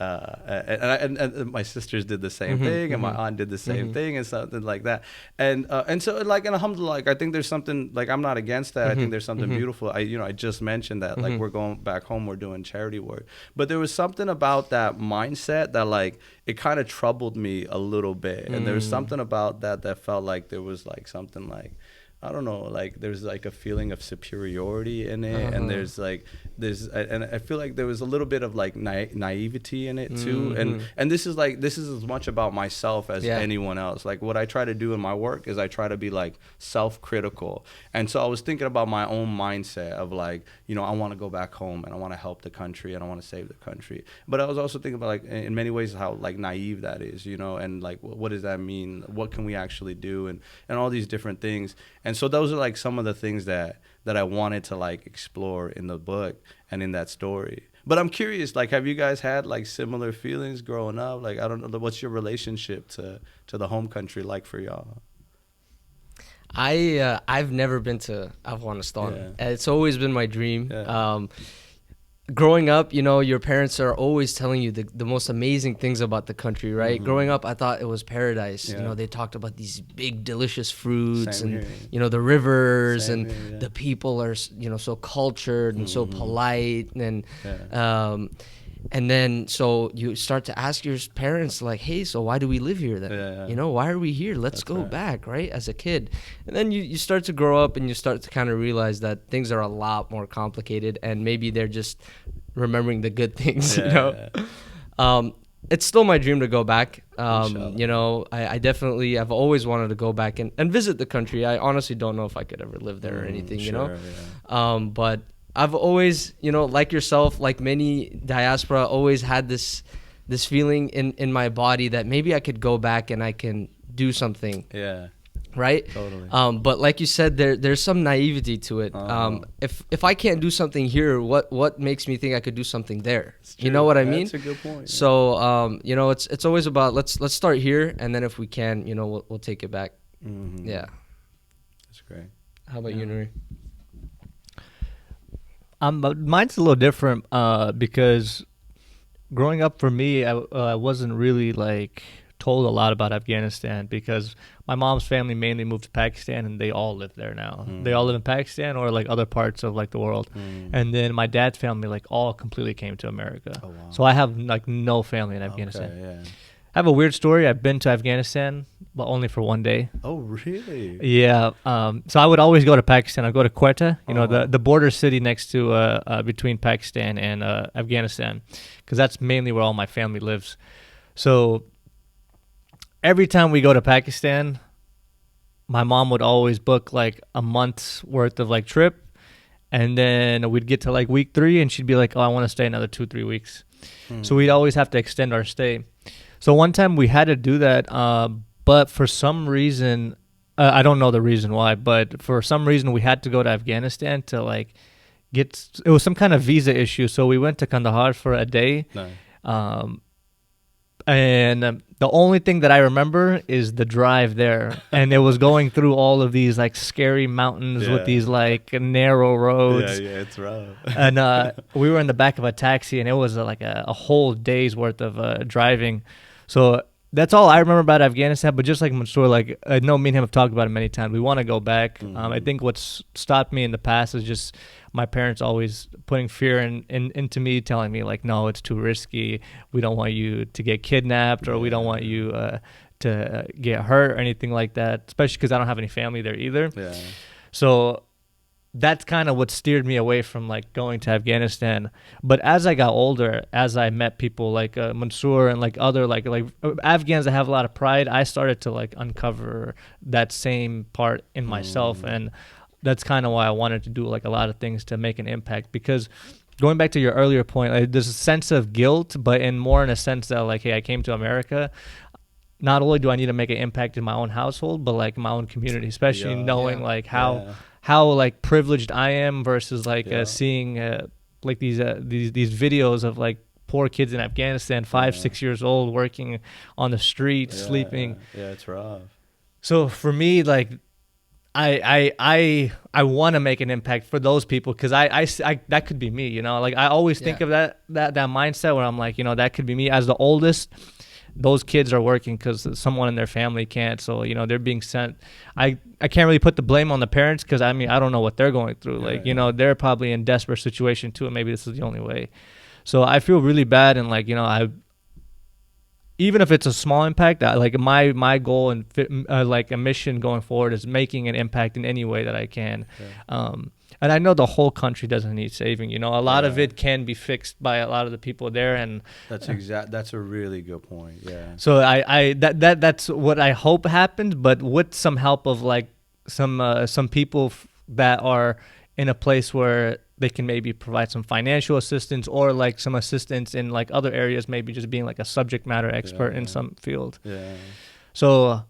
sisters did the same thing, and my aunt did the same thing, and something like that. And so like, and alhamdulillah, like I think there's something, like I'm not against that. I think there's something beautiful. I just mentioned that like we're going back home, we're doing charity work, but there was something about that mindset that like it kind of troubled me a little bit. And there was something about that felt like there was like something like, I don't know, like there's like a feeling of superiority in it, and and I feel like there was a little bit of like naivety in it too, and this is as much about myself as anyone else. Like what I try to do in my work is I try to be like self-critical, and so I was thinking about my own mindset of like, I want to go back home and I want to help the country and I want to save the country, but I was also thinking about like in many ways how like naive that is, and like what does that mean? What can we actually do? And all these different things. And so those are like some of the things that I wanted to like explore in the book and in that story. But I'm curious, like, have you guys had like similar feelings growing up? Like, I don't know, what's your relationship to the home country like for y'all? I've never been to Afghanistan. It's always been my dream. growing up, you know, your parents are always telling you the most amazing things about the country, right? Growing up, I thought it was paradise. You know, they talked about these big, delicious fruits you know, the rivers the people are, you know, so cultured and so polite. And then so you start to ask your parents, like, hey, so why do we live here then? You know, why are we here? Let's go back, right? As a kid. And then you start to grow up and you start to kind of realize that things are a lot more complicated and maybe they're just remembering the good things, you know? It's still my dream to go back. You know, I definitely, I've always wanted to go back and visit the country. I honestly don't know if I could ever live there or anything, you know? But I've always, you know, like yourself, like many diaspora, always had this feeling in my body that maybe I could go back and I can do something. Yeah. Right? Totally. But like you said, there's some naivety to it. If I can't do something here, what makes me think I could do something there? You know what I mean? That's a good point. So you know, it's always about let's start here, and then if we can, you know, we'll take it back. Yeah. That's great. How about you, Noori? Mine's a little different because growing up for me, I wasn't really like told a lot about Afghanistan because my mom's family mainly moved to Pakistan and they all live there now. They all live in Pakistan or like other parts of like the world. And then my dad's family like all completely came to America. Oh, wow. So I have like no family in Afghanistan. Okay, yeah. I have a weird story. I've been to Afghanistan, but only for one day. Oh, really? Yeah. So I would always go to Pakistan. I'd go to Quetta, you know, the border city next to between Pakistan and Afghanistan, because that's mainly where all my family lives. So every time we go to Pakistan, my mom would always book like a month's worth of like trip. And then we'd get to like week 3 and she'd be like, oh, I want to stay another 2-3 weeks. So we'd always have to extend our stay. So one time we had to do that, but for some reason, I don't know the reason why, but for some reason we had to go to Afghanistan to like it was some kind of visa issue. So we went to Kandahar for a day. No. And the only thing that I remember is the drive there. And it was going through all of these like scary mountains with these like narrow roads. Yeah, it's rough. And we were in the back of a taxi and it was like a whole day's worth of driving. So that's all I remember about Afghanistan. But just like Mansoor, like I know me and him have talked about it many times. We want to go back. I think what's stopped me in the past is just my parents always putting fear into me, telling me like, no, it's too risky. We don't want you to get kidnapped or we don't want you to get hurt or anything like that, especially because I don't have any family there either. Yeah. So that's kind of what steered me away from like going to Afghanistan. But as I got older, as I met people like Mansoor and like other like Afghans that have a lot of pride, I started to like uncover that same part in myself. And that's kind of why I wanted to do like a lot of things to make an impact, because going back to your earlier point, like, there's a sense of guilt, but in a sense that like, hey, I came to America. Not only do I need to make an impact in my own household, but like my own community, especially knowing like how like privileged I am versus like seeing like these videos of like poor kids in Afghanistan, 5-6 years old, working on the street, sleeping. Yeah, it's rough. So for me, like I want to make an impact for those people, because I that could be me, you know. Like I always think of that mindset where I'm like, you know, that could be me as the oldest. Those kids are working because someone in their family can't, so you know they're being sent. I can't really put the blame on the parents, because I mean I don't know what they're going through. Like you know, they're probably in desperate situation too, and maybe this is the only way. So I feel really bad, and like you know, even if it's a small impact, like my goal and like a mission going forward is making an impact in any way that I can. And I know the whole country doesn't need saving. You know, a lot of it can be fixed by a lot of the people there, and that's a really good point. Yeah. So that's what I hope happens, but with some help of like some people that are in a place where they can maybe provide some financial assistance or like some assistance in like other areas, maybe just being like a subject matter expert in some field. Yeah. So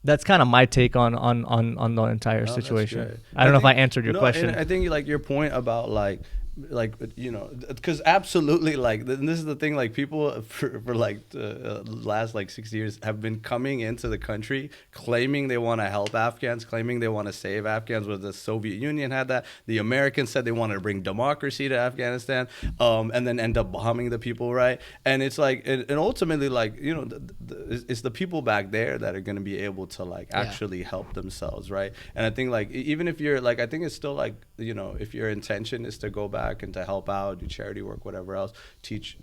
that's kind of my take on the entire situation. I don't know if I answered your question. And I think like your point about like like, because absolutely, like, this is the thing, like, people for like the last like 6 years have been coming into the country claiming they want to help Afghans, claiming they want to save Afghans. Where the Soviet Union had that, the Americans said they wanted to bring democracy to Afghanistan, and then end up bombing the people, right? And it's like, and ultimately, like, it's the people back there that are going to be able to like actually help themselves, right? And I think, like, even if you're like, I think it's still like, if your intention is to go back and to help out, do charity work, whatever else, teach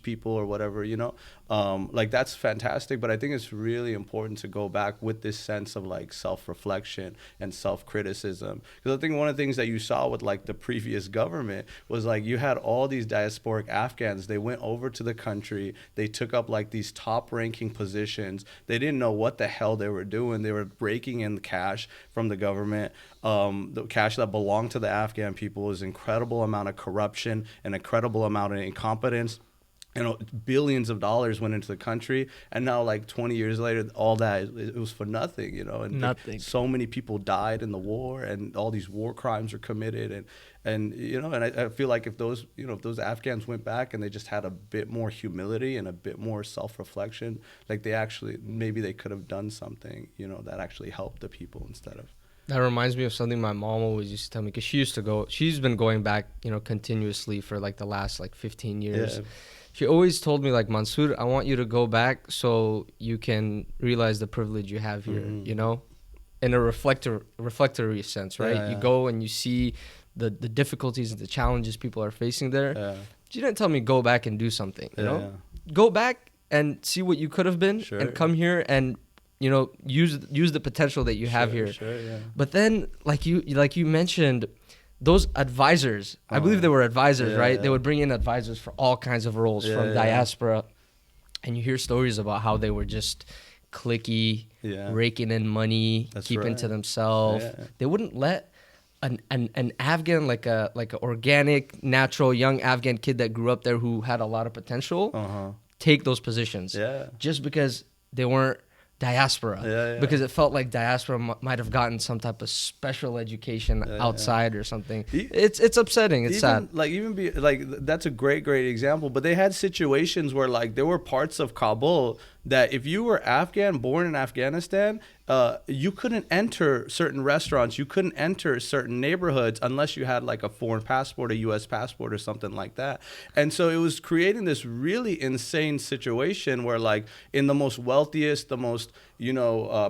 people or whatever, like, that's fantastic. But I think it's really important to go back with this sense of like self-reflection and self-criticism, because I think one of the things that you saw with like the previous government was like, you had all these diasporic Afghans. They went over to the country, they took up like these top ranking positions. They didn't know what the hell they were doing. They were breaking in cash from the government. The cash that belonged to the Afghan people. Is incredible amount of corruption, an incredible amount of incompetence. Billions of dollars went into the country, and now like 20 years later, all that, it was for nothing, and nothing. So many people died in the war, and all these war crimes were committed, and I feel like if those Afghans went back and they just had a bit more humility and a bit more self-reflection, like maybe they could have done something, that actually helped the people instead of. That reminds me of something my mom always used to tell me, because she's been going back, continuously for like the last like 15 years. Yeah. She always told me, like, Mansoor, I want you to go back so you can realize the privilege you have here, in a reflectory sense, right? Yeah. You go and you see the difficulties and the challenges people are facing there. Yeah. She didn't tell me go back and do something, Go back and see what you could have been, and come here and use the potential that you have here. Yeah. But then, like you mentioned, those advisors, I believe they were advisors, right? Yeah. They would bring in advisors for all kinds of roles from Diaspora. And you hear stories about how they were just cliquey, raking in money, keeping to themselves. Yeah. They wouldn't let an Afghan, like a organic, natural, young Afghan kid that grew up there who had a lot of potential, take those positions. Yeah. Just because they weren't Diaspora, because it felt like Diaspora might have gotten some type of special education outside or something. It's upsetting. It's sad. That's a great example. But they had situations where like there were parts of Kabul that if you were Afghan, born in Afghanistan, you couldn't enter certain restaurants, you couldn't enter certain neighborhoods unless you had like a foreign passport, a U.S. passport or something like that. And so it was creating this really insane situation where like in the most wealthiest, the most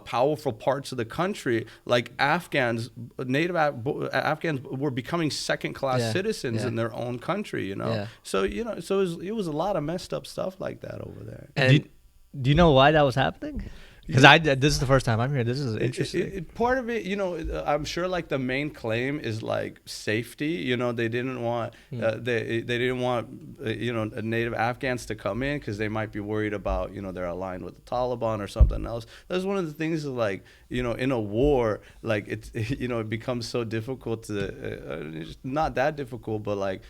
powerful parts of the country, like native Afghans were becoming second-class citizens in their own country, So, so it was a lot of messed up stuff like that over there. And do you know why that was happening? Because this is the first time I'm here. This is interesting. Part of it, I'm sure like the main claim is like safety. They didn't want they didn't want native Afghans to come in because they might be worried about they're aligned with the Taliban or something else. That's one of the things like in a war, like it becomes so difficult to not that difficult, but like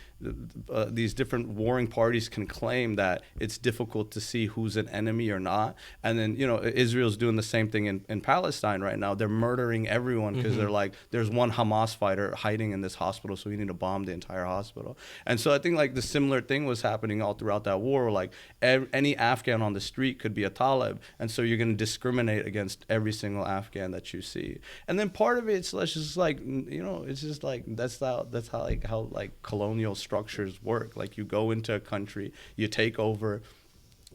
these different warring parties can claim that it's difficult to see who's an enemy or not. And then Israel's doing the same thing in Palestine right now. They're murdering everyone because they're like, there's one Hamas fighter hiding in this hospital, so we need to bomb the entire hospital. And so I think like the similar thing was happening all throughout that war, where like any Afghan on the street could be a Talib, and so you're going to discriminate against every single Afghan that you see. And then part of it's just like it's just like that's how colonial structures work. Like you go into a country, you take over,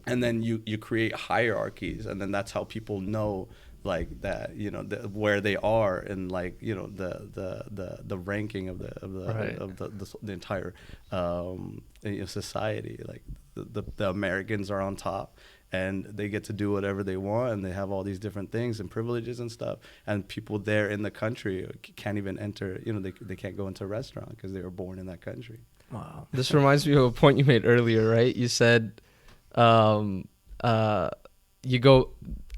and then you create hierarchies, and then that's how people know like that where they are in like the ranking of the entire society. Like the Americans are on top, and they get to do whatever they want, and they have all these different things and privileges and stuff, and people there in the country can't even enter, they can't go into a restaurant because they were born in that country. Wow. This reminds me of a point you made earlier, right? You said you go,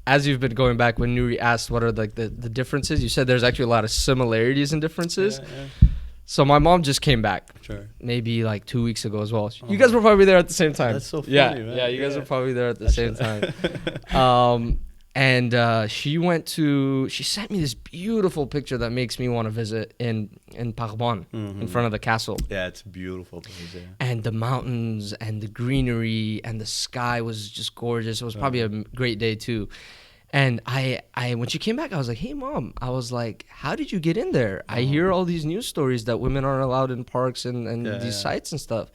as you've been going back, when Noori asked what are like the differences, you said there's actually a lot of similarities and differences. Yeah. So my mom just came back, maybe like 2 weeks ago as well. You guys were probably there at the same time. That's so funny, man. Yeah, you guys were probably there at the same time. And she sent me this beautiful picture that makes me want to visit in Parban, in front of the castle. Yeah, it's a beautiful place, yeah. And the mountains and the greenery and the sky was just gorgeous. It was probably a great day too. And I when she came back, I was like, hey, Mom, I was like, how did you get in there? I hear all these news stories that women aren't allowed in parks and these sites and stuff.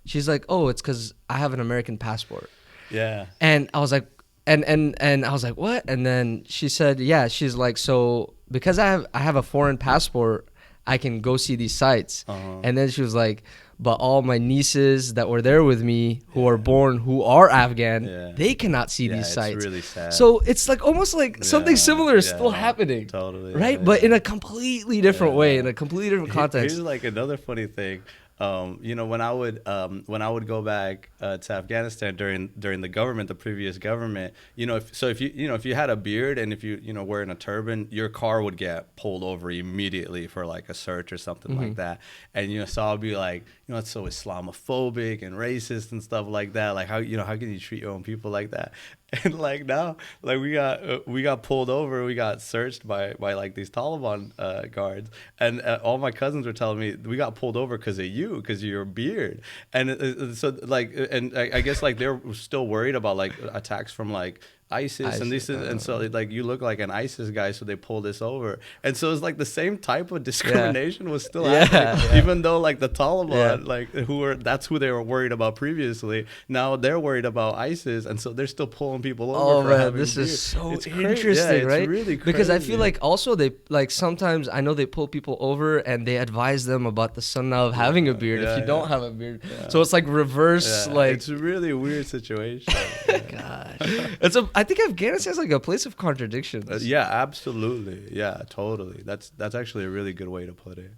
She's like, oh, it's because I have an American passport. Yeah. And I was like, and I was like, what? And then she said, yeah, she's like, so because I have a foreign passport, I can go see these sites. And then she was like, but all my nieces that were there with me who are born, who are Afghan, they cannot see these sites. It's really sad. So it's like almost like something similar is still happening. Totally. Right? But in a completely different way, in a completely different context. Here's like another funny thing. When I would go back to Afghanistan during the previous government, if you had a beard and if you wearing a turban, your car would get pulled over immediately for like a search or something like that. And so I'll be like, it's so Islamophobic and racist and stuff like that. Like how can you treat your own people like that? And like now, like we got pulled over, we got searched by like these Taliban guards, and all my cousins were telling me we got pulled over because of your beard, and so like, and I guess like they're still worried about like attacks from like ISIS and this and so like you look like an ISIS guy, so they pulled us over, and so it's like the same type of discrimination was still happening, even though like the Taliban like that's who they were worried about previously, now they're worried about ISIS, and so they're still pulling people over. Oh man, this is so interesting, right? It's really crazy. Because I feel like also they like sometimes I know they pull people over and they advise them about the sunnah of having a beard if you don't have a beard. So it's like reverse, like it's a really weird situation. Gosh, I think Afghanistan is like a place of contradictions. Yeah, absolutely. Yeah, totally. That's actually a really good way to put it.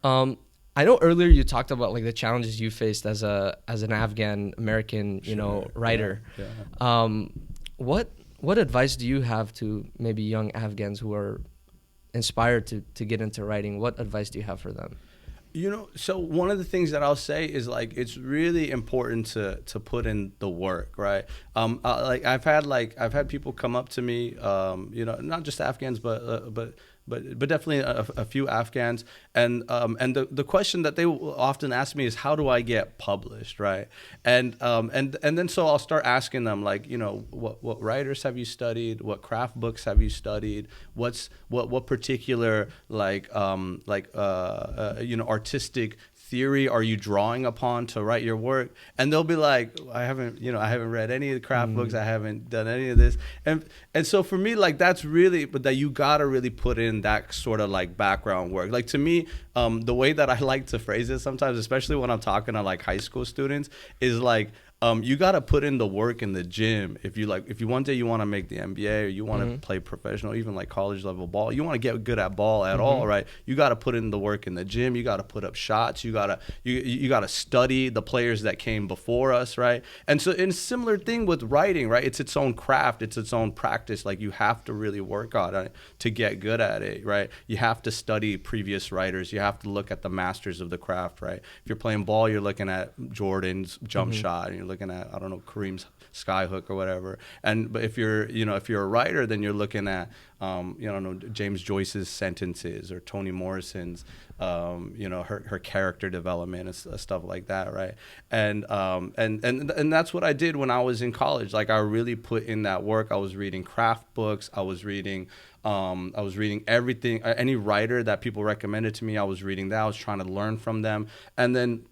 I know earlier you talked about like the challenges you faced as an Afghan American, writer. Yeah. What advice do you have to maybe young Afghans who are inspired to get into writing? What advice do you have for them? So one of the things that I'll say is like it's really important to put in the work, right? Like I've had people come up to me, not just Afghans, but definitely a few Afghans, and the question that they will often ask me is, how do I get published, right? And then so I'll start asking them like, what writers have you studied? What craft books have you studied? What particular artistic theory are you drawing upon to write your work? And they'll be like, I haven't read any of the craft books, I haven't done any of this, and so for me, like that's really, but that you gotta really put in that sort of like background work. Like to me, the way that I like to phrase it sometimes, especially when I'm talking to like high school students, is like, you got to put in the work in the gym. If you one day you want to make the NBA or you want to play professional, even like college level ball, you want to get good at ball at all, right? You got to put in the work in the gym. You got to put up shots. You got to study the players that came before us, right? And so in a similar thing with writing, right? It's its own craft. It's its own practice. Like you have to really work on it to get good at it, right? You have to study previous writers. You have to look at the masters of the craft, right? If you're playing ball, you're looking at Jordan's jump shot, and you're looking at, I don't know, Kareem's skyhook or whatever. But if you're a writer, then you're looking at James Joyce's sentences or Toni Morrison's her character development and stuff like that, right? And that's what I did when I was in college. Like I really put in that work. I was reading craft books. I was reading everything, any writer that people recommended to me. I was reading that. I was trying to learn from them. And then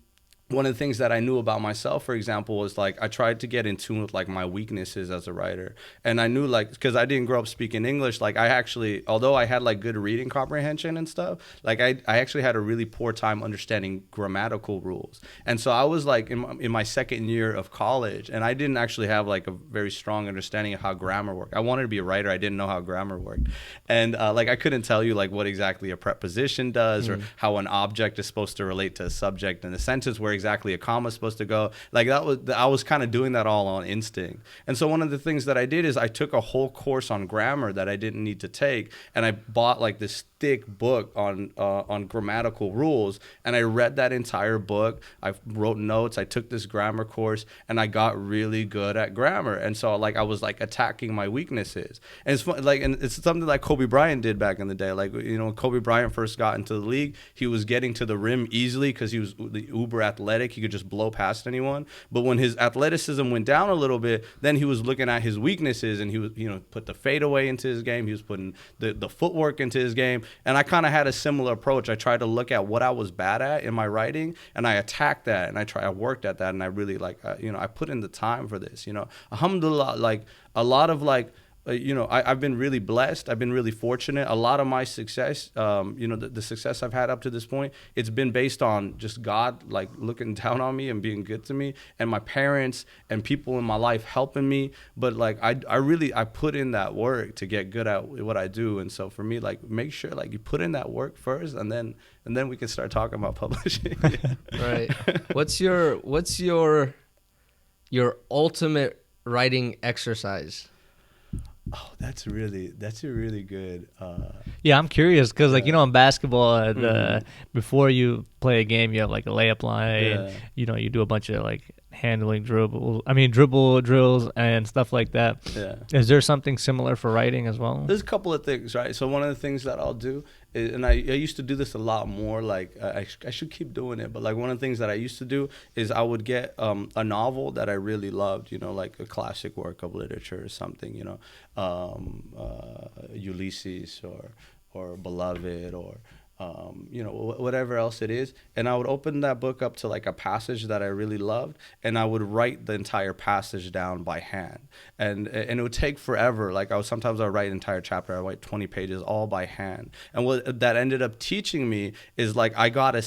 one of the things that I knew about myself, for example, was like I tried to get in tune with like my weaknesses as a writer. And I knew, like, because I didn't grow up speaking English, like I actually, although I had like good reading comprehension and stuff, like I actually had a really poor time understanding grammatical rules. And so I was like in my second year of college, and I didn't actually have like a very strong understanding of how grammar worked. I wanted to be a writer. I didn't know how grammar worked. And like I couldn't tell you like what exactly a preposition does or how an object is supposed to relate to a subject in a sentence, where exactly a comma is supposed to go. Like I was kind of doing that all on instinct. And so one of the things that I did is I took a whole course on grammar that I didn't need to take, and I bought like this thick book on grammatical rules, and I read that entire book. I wrote notes. I took this grammar course, and I got really good at grammar. And so like I was like attacking my weaknesses. And it's fun, like, and it's something like Kobe Bryant did back in the day. Like, you know, when Kobe Bryant first got into the league, he was getting to the rim easily because he was uber athletic. He could just blow past anyone. But when his athleticism went down a little bit, then he was looking at his weaknesses, and he was, you know, put the fadeaway into his game. He was putting the footwork into his game. And I kind of had a similar approach. I tried to look at what I was bad at in my writing, and I attacked that, and I worked at that, and I really like, you know, I put in the time for this, you know. Alhamdulillah, like a lot of like, you know, I've been really blessed. I've been really fortunate. A lot of my success, you know, the success I've had up to this point, it's been based on just God, like, looking down on me and being good to me, and my parents and people in my life helping me. But, like, I really put in that work to get good at what I do. And so for me, like, make sure, like, you put in that work first, and then we can start talking about publishing. Right. What's your ultimate writing exercise? Oh, that's a really good. Yeah, I'm curious because, like, you know, in basketball, before you play a game, you have like a layup line. Yeah. You know, you do a bunch of like handling dribble drills and stuff like that. Yeah. Is there something similar for writing as well? There's a couple of things, right? So one of the things that I'll do is, and I used to do this a lot more, like I should keep doing it, but like one of the things that I used to do is I would get a novel that I really loved, you know, like a classic work of literature or something, you know, Ulysses or Beloved or you know, whatever else it is. And I would open that book up to like a passage that I really loved, and I would write the entire passage down by hand. And it would take forever. Like sometimes I would write an entire chapter. I write 20 pages all by hand. And what that ended up teaching me is like I got a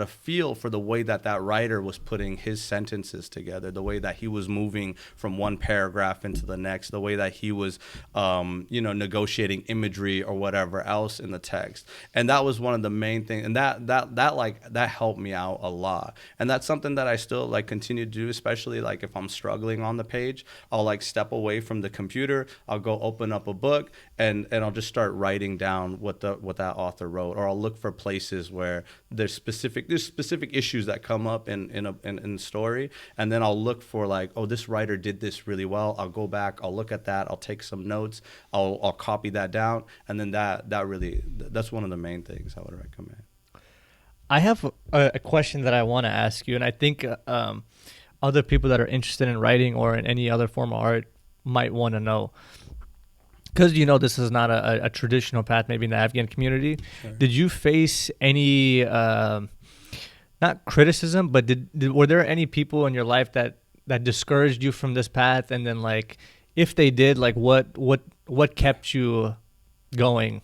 feel for the way that writer was putting his sentences together, the way that he was moving from one paragraph into the next, the way that he was, you know, negotiating imagery or whatever else in the text. And that was one of the main things, and that helped me out a lot. And that's something that I still like continue to do, especially like if I'm struggling on the page. I'll like step away from the computer, I'll go open up a book, and I'll just start writing down what that author wrote, or I'll look for places where there's specific issues that come up in the story, and then I'll look for like, oh, this writer did this really well. I'll go back, I'll look at that, I'll take some notes, I'll copy that down, and then that's one of the main things I would recommend. I have a question that I want to ask you, and I think other people that are interested in writing or in any other form of art might want to know. Because, you know, this is not a traditional path maybe in the Afghan community. Sure. Did you face any, not criticism, but were there any people in your life that discouraged you from this path? And then, like, if they did, like, what kept you going?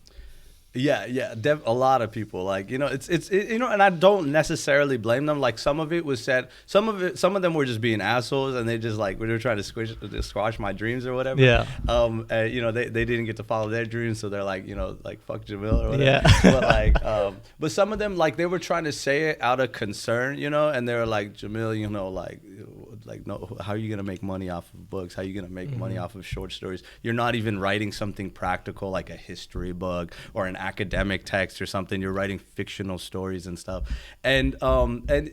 Yeah, a lot of people, like, you know, it's you know, and I don't necessarily blame them. Like, some of it was said, some of them were just being assholes, and they just like we were trying to squash my dreams or whatever. Yeah. You know, they didn't get to follow their dreams, so they're like, you know, like, fuck Jamil or whatever. Yeah. But like, but some of them, like, they were trying to say it out of concern, you know, and they were like, Jamil, you know, like no, how are you gonna make money off of books? How are you gonna make money off of short stories? You're not even writing something practical like a history book or an academic text or something. You're writing fictional stories and stuff. And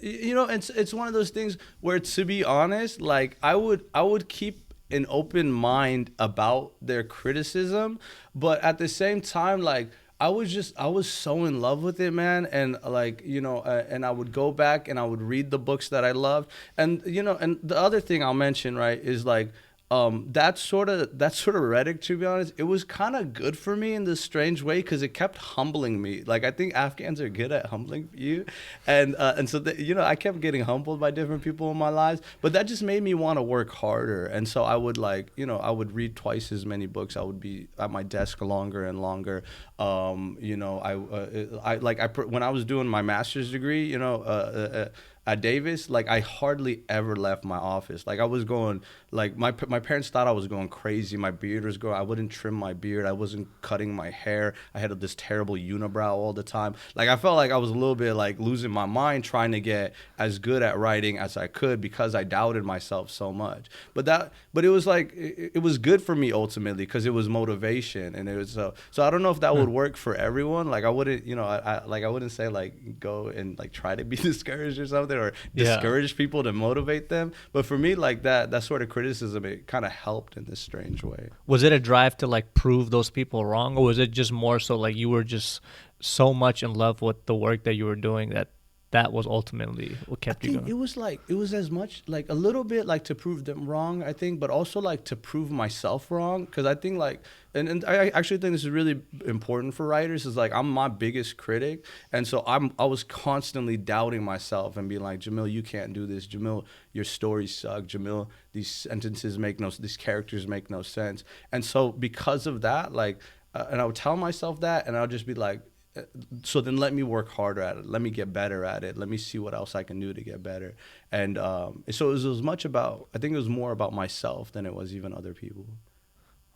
you know, it's one of those things where, to be honest, like I would keep an open mind about their criticism, but at the same time, like, I was so in love with it, man. And like, you know, and I would go back and I would read the books that I loved. And, you know, and the other thing I'll mention, right, is like, that sort of rhetoric, to be honest, it was kind of good for me in this strange way, because it kept humbling me. Like, I think Afghans are good at humbling you, and so you know, I kept getting humbled by different people in my lives, but that just made me want to work harder. And so I would, like, you know, I would read twice as many books. I would be at my desk longer and longer. You know, when I was doing my master's degree, you know, at Davis, like I hardly ever left my office. Like I was going, like my parents thought I was going crazy. My beard was growing. I wouldn't trim my beard. I wasn't cutting my hair. I had this terrible unibrow all the time. Like I felt like I was a little bit like losing my mind trying to get as good at writing as I could because I doubted myself so much. But it was like it was good for me ultimately because it was motivation, and it was so I don't know if that would work for everyone. Like I wouldn't, you know, I wouldn't say like go and like try to be discouraged or something or discourage people to motivate them. But for me, like that sort of criticism, it kind of helped in this strange way. Was it a drive to like prove those people wrong, or was it just more so like you were just so much in love with the work that you were doing that was ultimately what kept you going? It was as much like a little bit like to prove them wrong, I think, but also like to prove myself wrong. Because I think like, and I actually think this is really important for writers, is like I'm my biggest critic. And so I was constantly doubting myself and being like, Jamil, you can't do this. Jamil, your stories suck. Jamil, these sentences these characters make no sense. And so because of that, like, and I would tell myself that, and I would just be like, so then let me work harder at it. Let me get better at it. Let me see what else I can do to get better. And so it was as much about, I think it was more about myself than it was even other people.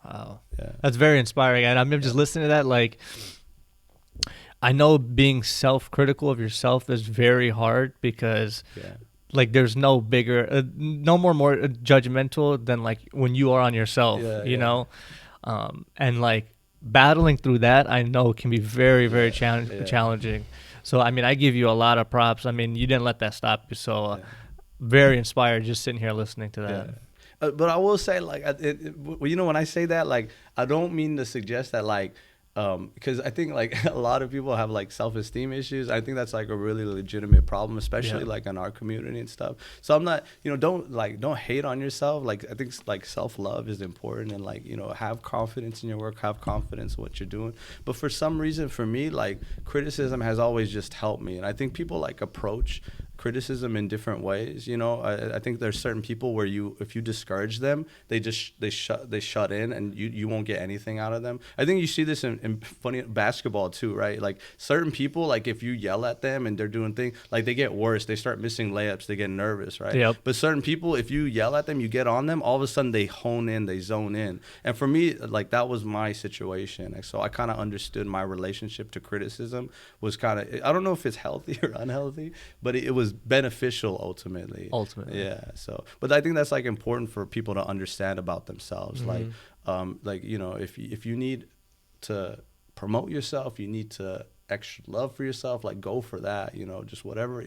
Wow. Yeah. That's very inspiring. And I'm just listening to that, like, I know being self-critical of yourself is very hard because like there's no bigger, no more judgmental than like when you are on yourself, you know? And like, battling through that, I know, can be very, very challenging. So, I mean, I give you a lot of props. I mean, you didn't let that stop you. So, very inspired just sitting here listening to that. But I will say, like, you know, when I say that, like, I don't mean to suggest that, like, because I think like a lot of people have like self-esteem issues. I think that's like a really legitimate problem, especially like in our community and stuff. So I'm not, you know, don't hate on yourself. Like I think like self-love is important, and like, you know, have confidence in your work, have confidence in what you're doing. But for some reason, for me, like criticism has always just helped me, and I think people like approach criticism in different ways. You know, I think there's certain people where if you discourage them, they shut in, and you won't get anything out of them. I think you see this in funny basketball too, right? Like certain people, like if you yell at them and they're doing things, like they get worse, they start missing layups, they get nervous, right? Yep. But certain people, if you yell at them, you get on them, all of a sudden they hone in, they zone in. And for me, like that was my situation. And so I kind of understood my relationship to criticism was kind of, I don't know if it's healthy or unhealthy, but it was beneficial ultimately. Yeah. So, but I think that's like important for people to understand about themselves. Like, you know, if you need to promote yourself, you need to extra love for yourself, like go for that, you know, just whatever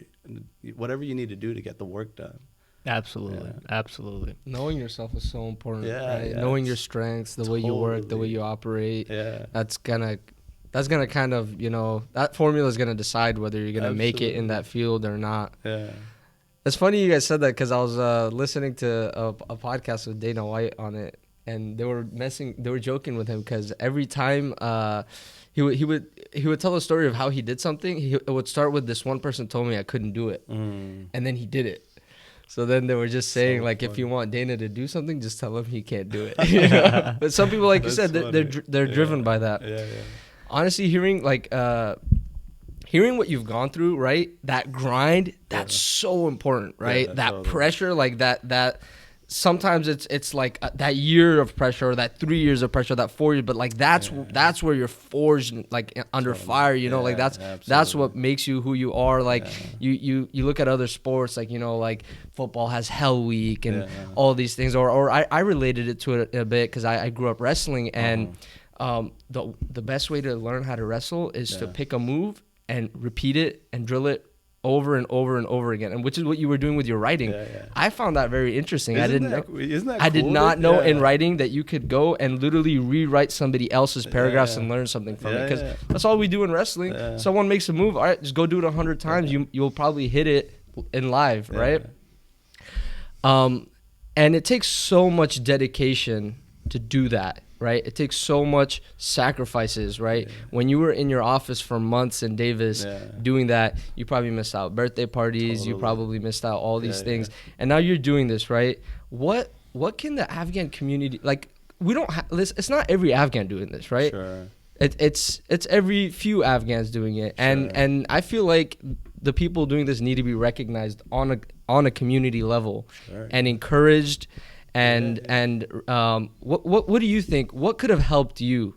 you need to do to get the work done. Absolutely. Knowing yourself is so important, right? Yeah. Knowing your strengths, the way you work, the way you operate. Yeah. That's gonna kind of, you know, that formula is gonna decide whether you're gonna make it in that field or not. Yeah. It's funny you guys said that because I was listening to a podcast with Dana White on it, and they were joking with him because every time he would tell a story of how he did something, it would start with, this one person told me I couldn't do it, and then he did it. So then they were just saying, like, if you want Dana to do something, just tell him he can't do it. You know? But some people, like you said, they're driven by that. Yeah. Honestly, hearing what you've gone through, right? That grind, that's so important, right? That pressure, like that. Sometimes it's like that year of pressure, or that 3 years of pressure, that 4 years, but like that's where you're forged, like under fire, you know, like that's what makes you who you are. Like you look at other sports, like, you know, like football has Hell Week and all these things, or I related it to it a bit because I grew up wrestling, and the best way to learn how to wrestle is to pick a move and repeat it and drill it over and over and over again, and which is what you were doing with your writing. I found that very interesting. Isn't that cool? I did not know in writing that you could go and literally rewrite somebody else's paragraphs and learn something from it, because that's all we do in wrestling. Someone makes a move, all right, just go do it 100 times. You'll probably hit it in live, right? And it takes so much dedication to do that, right? It takes so much sacrifices, right? When you were in your office for months in Davis doing that, you probably missed out birthday parties, you probably missed out all these things. And now you're doing this, right? What can the Afghan community, like, it's not every Afghan doing this, right? Sure. It's every few Afghans doing it. And I feel like the people doing this need to be recognized on a community level, Sure. and encouraged. And what do you think? What could have helped you?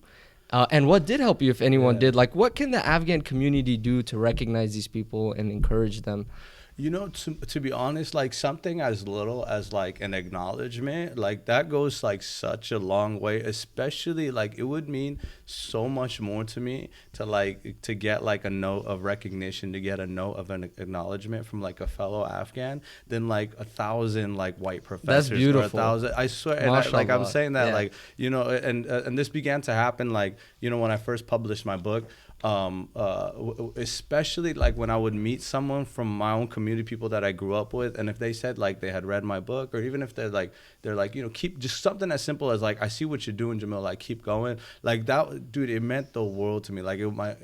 And what did help you, if anyone did? Like, what can the Afghan community do to recognize these people and encourage them? You know, to be honest, like something as little as like an acknowledgement, like that goes like such a long way, especially like it would mean so much more to me to get like a note of recognition, to get a note of an acknowledgement from like a fellow Afghan than like 1,000 like white professors. That's beautiful. Or 1,000, I swear. And I'm saying that like, you know, and this began to happen like, you know, when I first published my book. Especially like when I would meet someone from my own community, people that I grew up with, and if they said like they had read my book, or even if they're like, you know, keep just something as simple as like, I see what you're doing, Jamil, like keep going, like that, dude, it meant the world to me. Like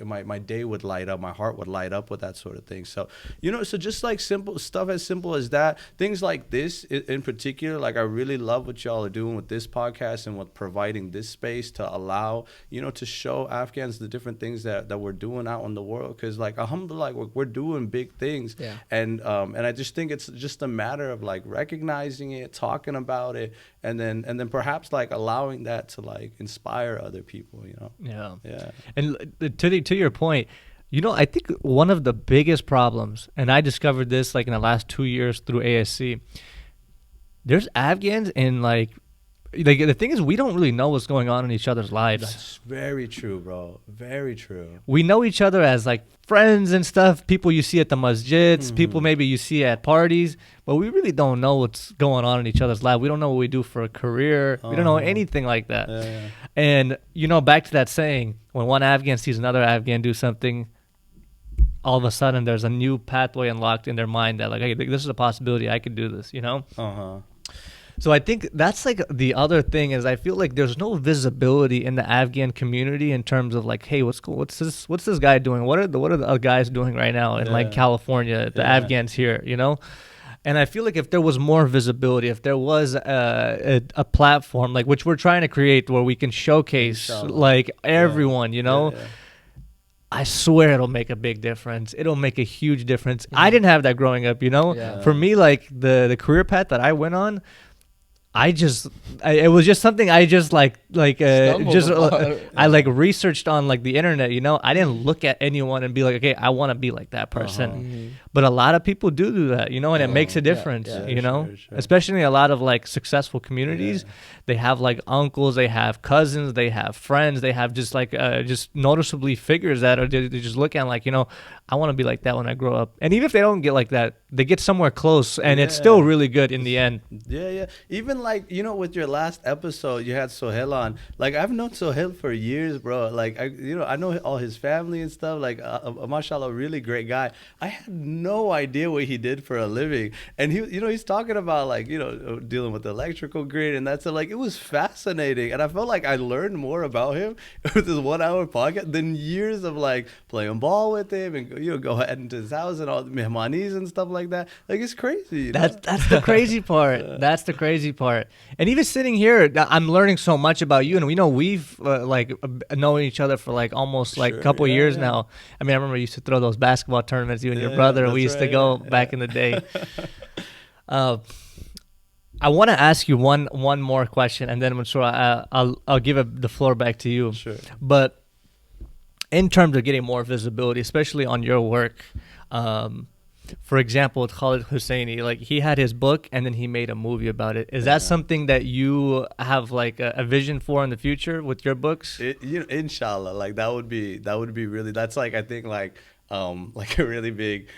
my day would light up, my heart would light up with that sort of thing. So, you know, so just like simple stuff as simple as that, things like this in particular, like I really love what y'all are doing with this podcast and with providing this space to allow, you know, to show Afghans the different things that we're doing out in the world, because like alhamdulillah, we're doing big things. And I just think it's just a matter of like recognizing it, talking about it, and then perhaps like allowing that to like inspire other people, you know. And to your point, you know, I think one of the biggest problems, and I discovered this like in the last 2 years through ASC, there's Afghans in like the thing is, we don't really know what's going on in each other's lives. That's very true, bro. Very true. We know each other as like friends and stuff, people you see at the masjids, people maybe you see at parties, but we really don't know what's going on in each other's lives. We don't know what we do for a career. We don't know anything like that. And, you know, back to that saying, when one Afghan sees another Afghan do something, all of a sudden there's a new pathway unlocked in their mind that like, hey, this is a possibility. I could do this, you know? So I think that's like the other thing is I feel like there's no visibility in the Afghan community in terms of like, hey, what's this guy doing? What are the guys doing right now in like California? The Afghans here, you know. And I feel like if there was more visibility, if there was a platform like which we're trying to create where we can showcase like everyone, you know. I swear it'll make a big difference. It'll make a huge difference. I didn't have that growing up, you know. For me, like the career path that I went on, it was just something I just I like researched on like the internet, you know. I didn't look at anyone and be like, okay, I want to be like that person. But a lot of people do that, you know, and it makes a difference, you know, especially in a lot of like successful communities. They have like uncles, they have cousins, they have friends, they have just like just noticeably figures that are they just look at like, you know, I want to be like that when I grow up. And even if they don't get like that, they get somewhere close, and it's still really good in the end. Even like, you know, with your last episode, you had Sohail on. Like, I've known Sohail for years, bro. Like, I know all his family and stuff. Like, mashallah, really great guy. I had no idea what he did for a living. And he, you know, he's talking about like, you know, dealing with the electrical grid and that's like, it was fascinating. And I felt like I learned more about him with this 1 hour podcast than years of like playing ball with him and, you know, go ahead into his house and all the mehmanis and stuff like that. Like, it's crazy. You know? That's the crazy part. That's the crazy part. And even sitting here, I'm learning so much about you. And we know we've like known each other for like almost like a couple years now. I mean, I remember you used to throw those basketball tournaments, you and your brother. We used to go back in the day. I want to ask you one more question, and then Mansoor, I'll give the floor back to you. Sure. But in terms of getting more visibility, especially on your work, for example, with Khalid Hosseini, like he had his book and then he made a movie about it. Is that something that you have like a vision for in the future with your books? You know, inshallah, like that would be really. That's like I think like a really big.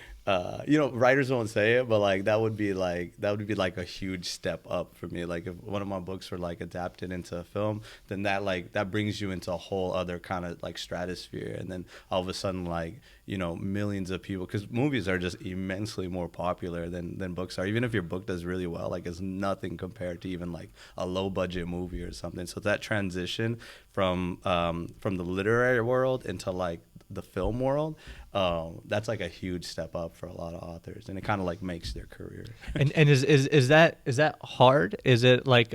You know, writers won't say it, but like that would be like a huge step up for me. Like if one of my books were like adapted into a film, then that brings you into a whole other kind of like stratosphere, and then all of a sudden like, you know, millions of people, because movies are just immensely more popular than books are. Even if your book does really well, like it's nothing compared to even like a low budget movie or something. So that transition from the literary world into like the film world, that's like a huge step up for a lot of authors, and it kind of like makes their career. And is that hard? Is it like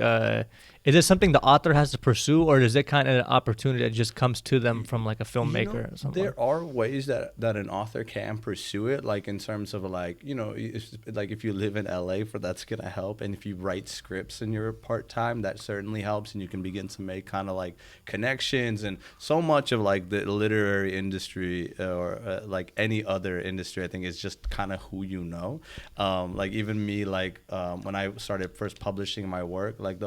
Is it something the author has to pursue, or is it kind of an opportunity that just comes to them from like a filmmaker or something? There are ways that an author can pursue it, like in terms of like, like if you live in LA, that's gonna help, and if you write scripts in your part-time, that certainly helps, and you can begin to make kind of like connections. And so much of like the literary industry or like any other industry, I think, is just kind of who you know. Like even me, like when I started first publishing my work, like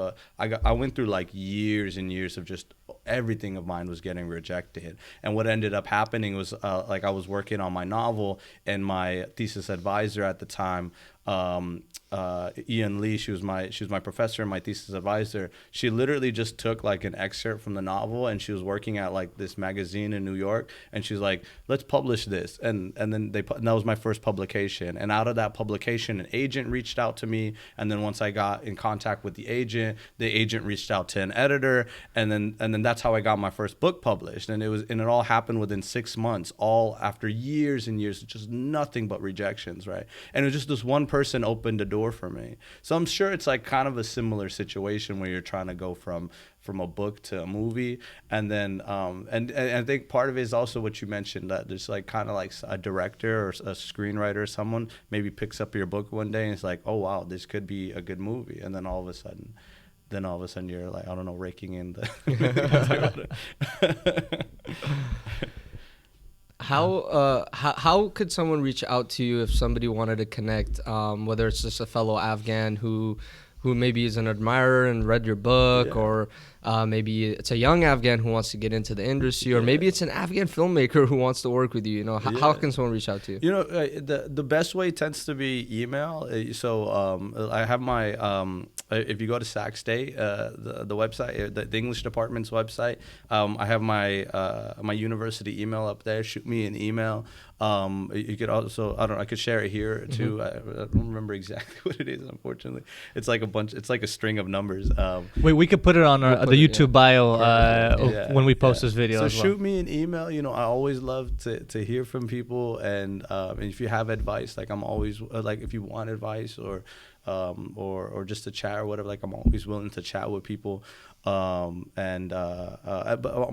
I went through like years and years of just everything of mine was getting rejected. And what ended up happening was like I was working on my novel, and my thesis advisor at the time, Ian Lee, she was my professor and my thesis advisor. She literally just took like an excerpt from the novel, and she was working at like this magazine in New York, and she's like, let's publish this. And then and that was my first publication. And out of that publication, an agent reached out to me, and then once I got in contact with the agent reached out to an editor, and then that's how I got my first book published. And it all happened within 6 months, all after years and years of just nothing but rejections, right? And it was just this one person opened a door for me. So I'm sure it's like kind of a similar situation where you're trying to go from a book to a movie. And then and I think part of it is also what you mentioned, that there's like kind of like a director or a screenwriter or someone maybe picks up your book one day and it's like, oh wow, this could be a good movie. And then all of a sudden you're like, I don't know, raking in the How could someone reach out to you if somebody wanted to connect, whether it's just a fellow Afghan who maybe is an admirer and read your book, or maybe it's a young Afghan who wants to get into the industry, or maybe it's an Afghan filmmaker who wants to work with you. How can someone reach out to you? The best way tends to be email. So I have my if you go to Sac State, the website, the English department's website, I have my university email up there. Shoot me an email. You could also, I could share it here too. Mm-hmm. I don't remember exactly what it is, unfortunately. It's like a string of numbers. We could put it on the YouTube bio when we post this video. So as well. Shoot me an email. I always love to hear from people, and if you have advice, like I'm always like, if you want advice or just to chat or whatever, like I'm always willing to chat with people. But I'm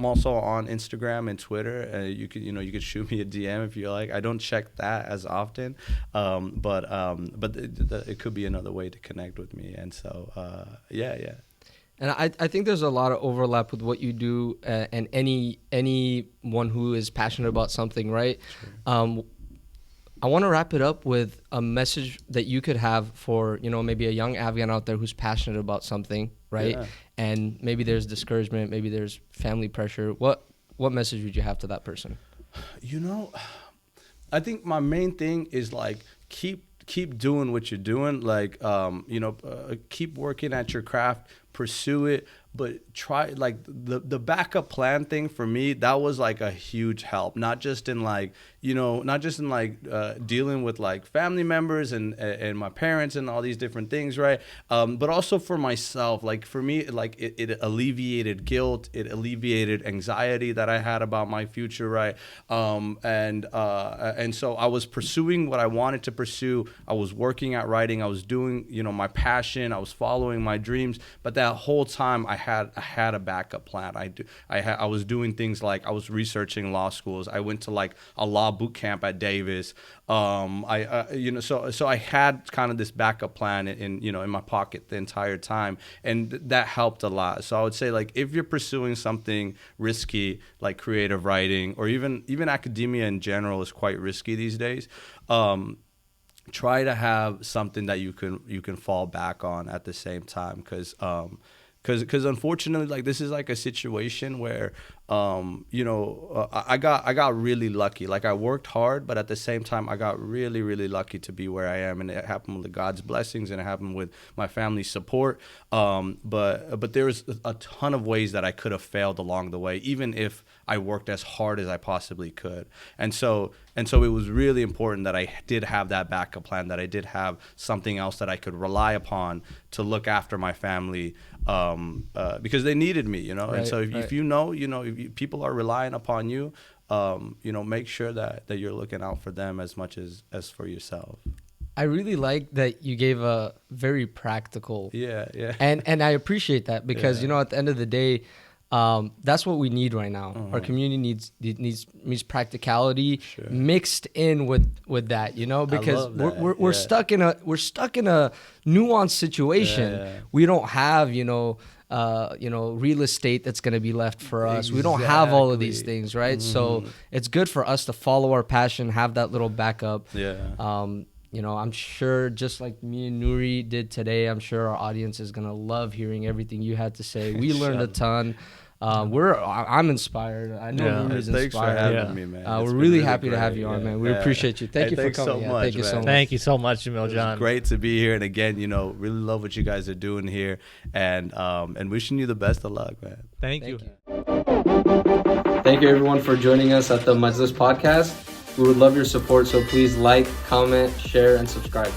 also on Instagram and Twitter. You could shoot me a DM if you like. I don't check that as often, but it could be another way to connect with me. And so yeah. And I think there's a lot of overlap with what you do and anyone who is passionate about something, right? Sure. I want to wrap it up with a message that you could have for, maybe a young Afghan out there who's passionate about something, right? Yeah. And maybe there's discouragement, maybe there's family pressure. What message would you have to that person? I think my main thing is like keep doing what you're doing. Like, keep working at your craft, pursue it, but try, like, the backup plan thing for me, that was like a huge help. Not just in dealing with like family members and my parents and all these different things, right? But also for myself. Like for me, like it alleviated guilt, it alleviated anxiety that I had about my future, right? And so I was pursuing what I wanted to pursue. I was working at writing. I was doing, my passion. I was following my dreams. But that whole time I had a backup plan. I was doing things like I was researching law schools. I went to like a law boot camp at Davis. So I had kind of this backup plan in my pocket the entire time, and that helped a lot. So I would say, like, if you're pursuing something risky like creative writing, or even academia in general is quite risky these days. Try to have something that you can fall back on at the same time, because unfortunately, like, this is like a situation where I got really lucky. Like, I worked hard, but at the same time I got really, really lucky to be where I am, and it happened with God's blessings, and it happened with my family's support. But there was a ton of ways that I could have failed along the way, even if I worked as hard as I possibly could. And so it was really important that I did have that backup plan, that I did have something else that I could rely upon to look after my family, because they needed me, Right, and so if people are relying upon you, make sure that you're looking out for them as much as for yourself. I really like that you gave a very practical. Yeah. And I appreciate that because at the end of the day, that's what we need right now. Our community needs practicality mixed in with that, because we're stuck in a nuanced situation. We don't have real estate that's going to be left for us. We don't have all of these things, right? So it's good for us to follow our passion, have that little backup. I'm sure just like me and Noori did today, I'm sure our audience is going to love hearing everything you had to say. We learned a ton. I'm inspired. I know Noori's inspired. Thanks for having me, man. We're really happy to have you on, man. We appreciate you. Thank you for coming. So much, thank you so much. Thank you so much, Jamil Jan. It's great to be here, and again, really love what you guys are doing here, and wishing you the best of luck, man. Thank you. Thank you, everyone, for joining us at the Majlis podcast. We would love your support, so please like, comment, share, and subscribe.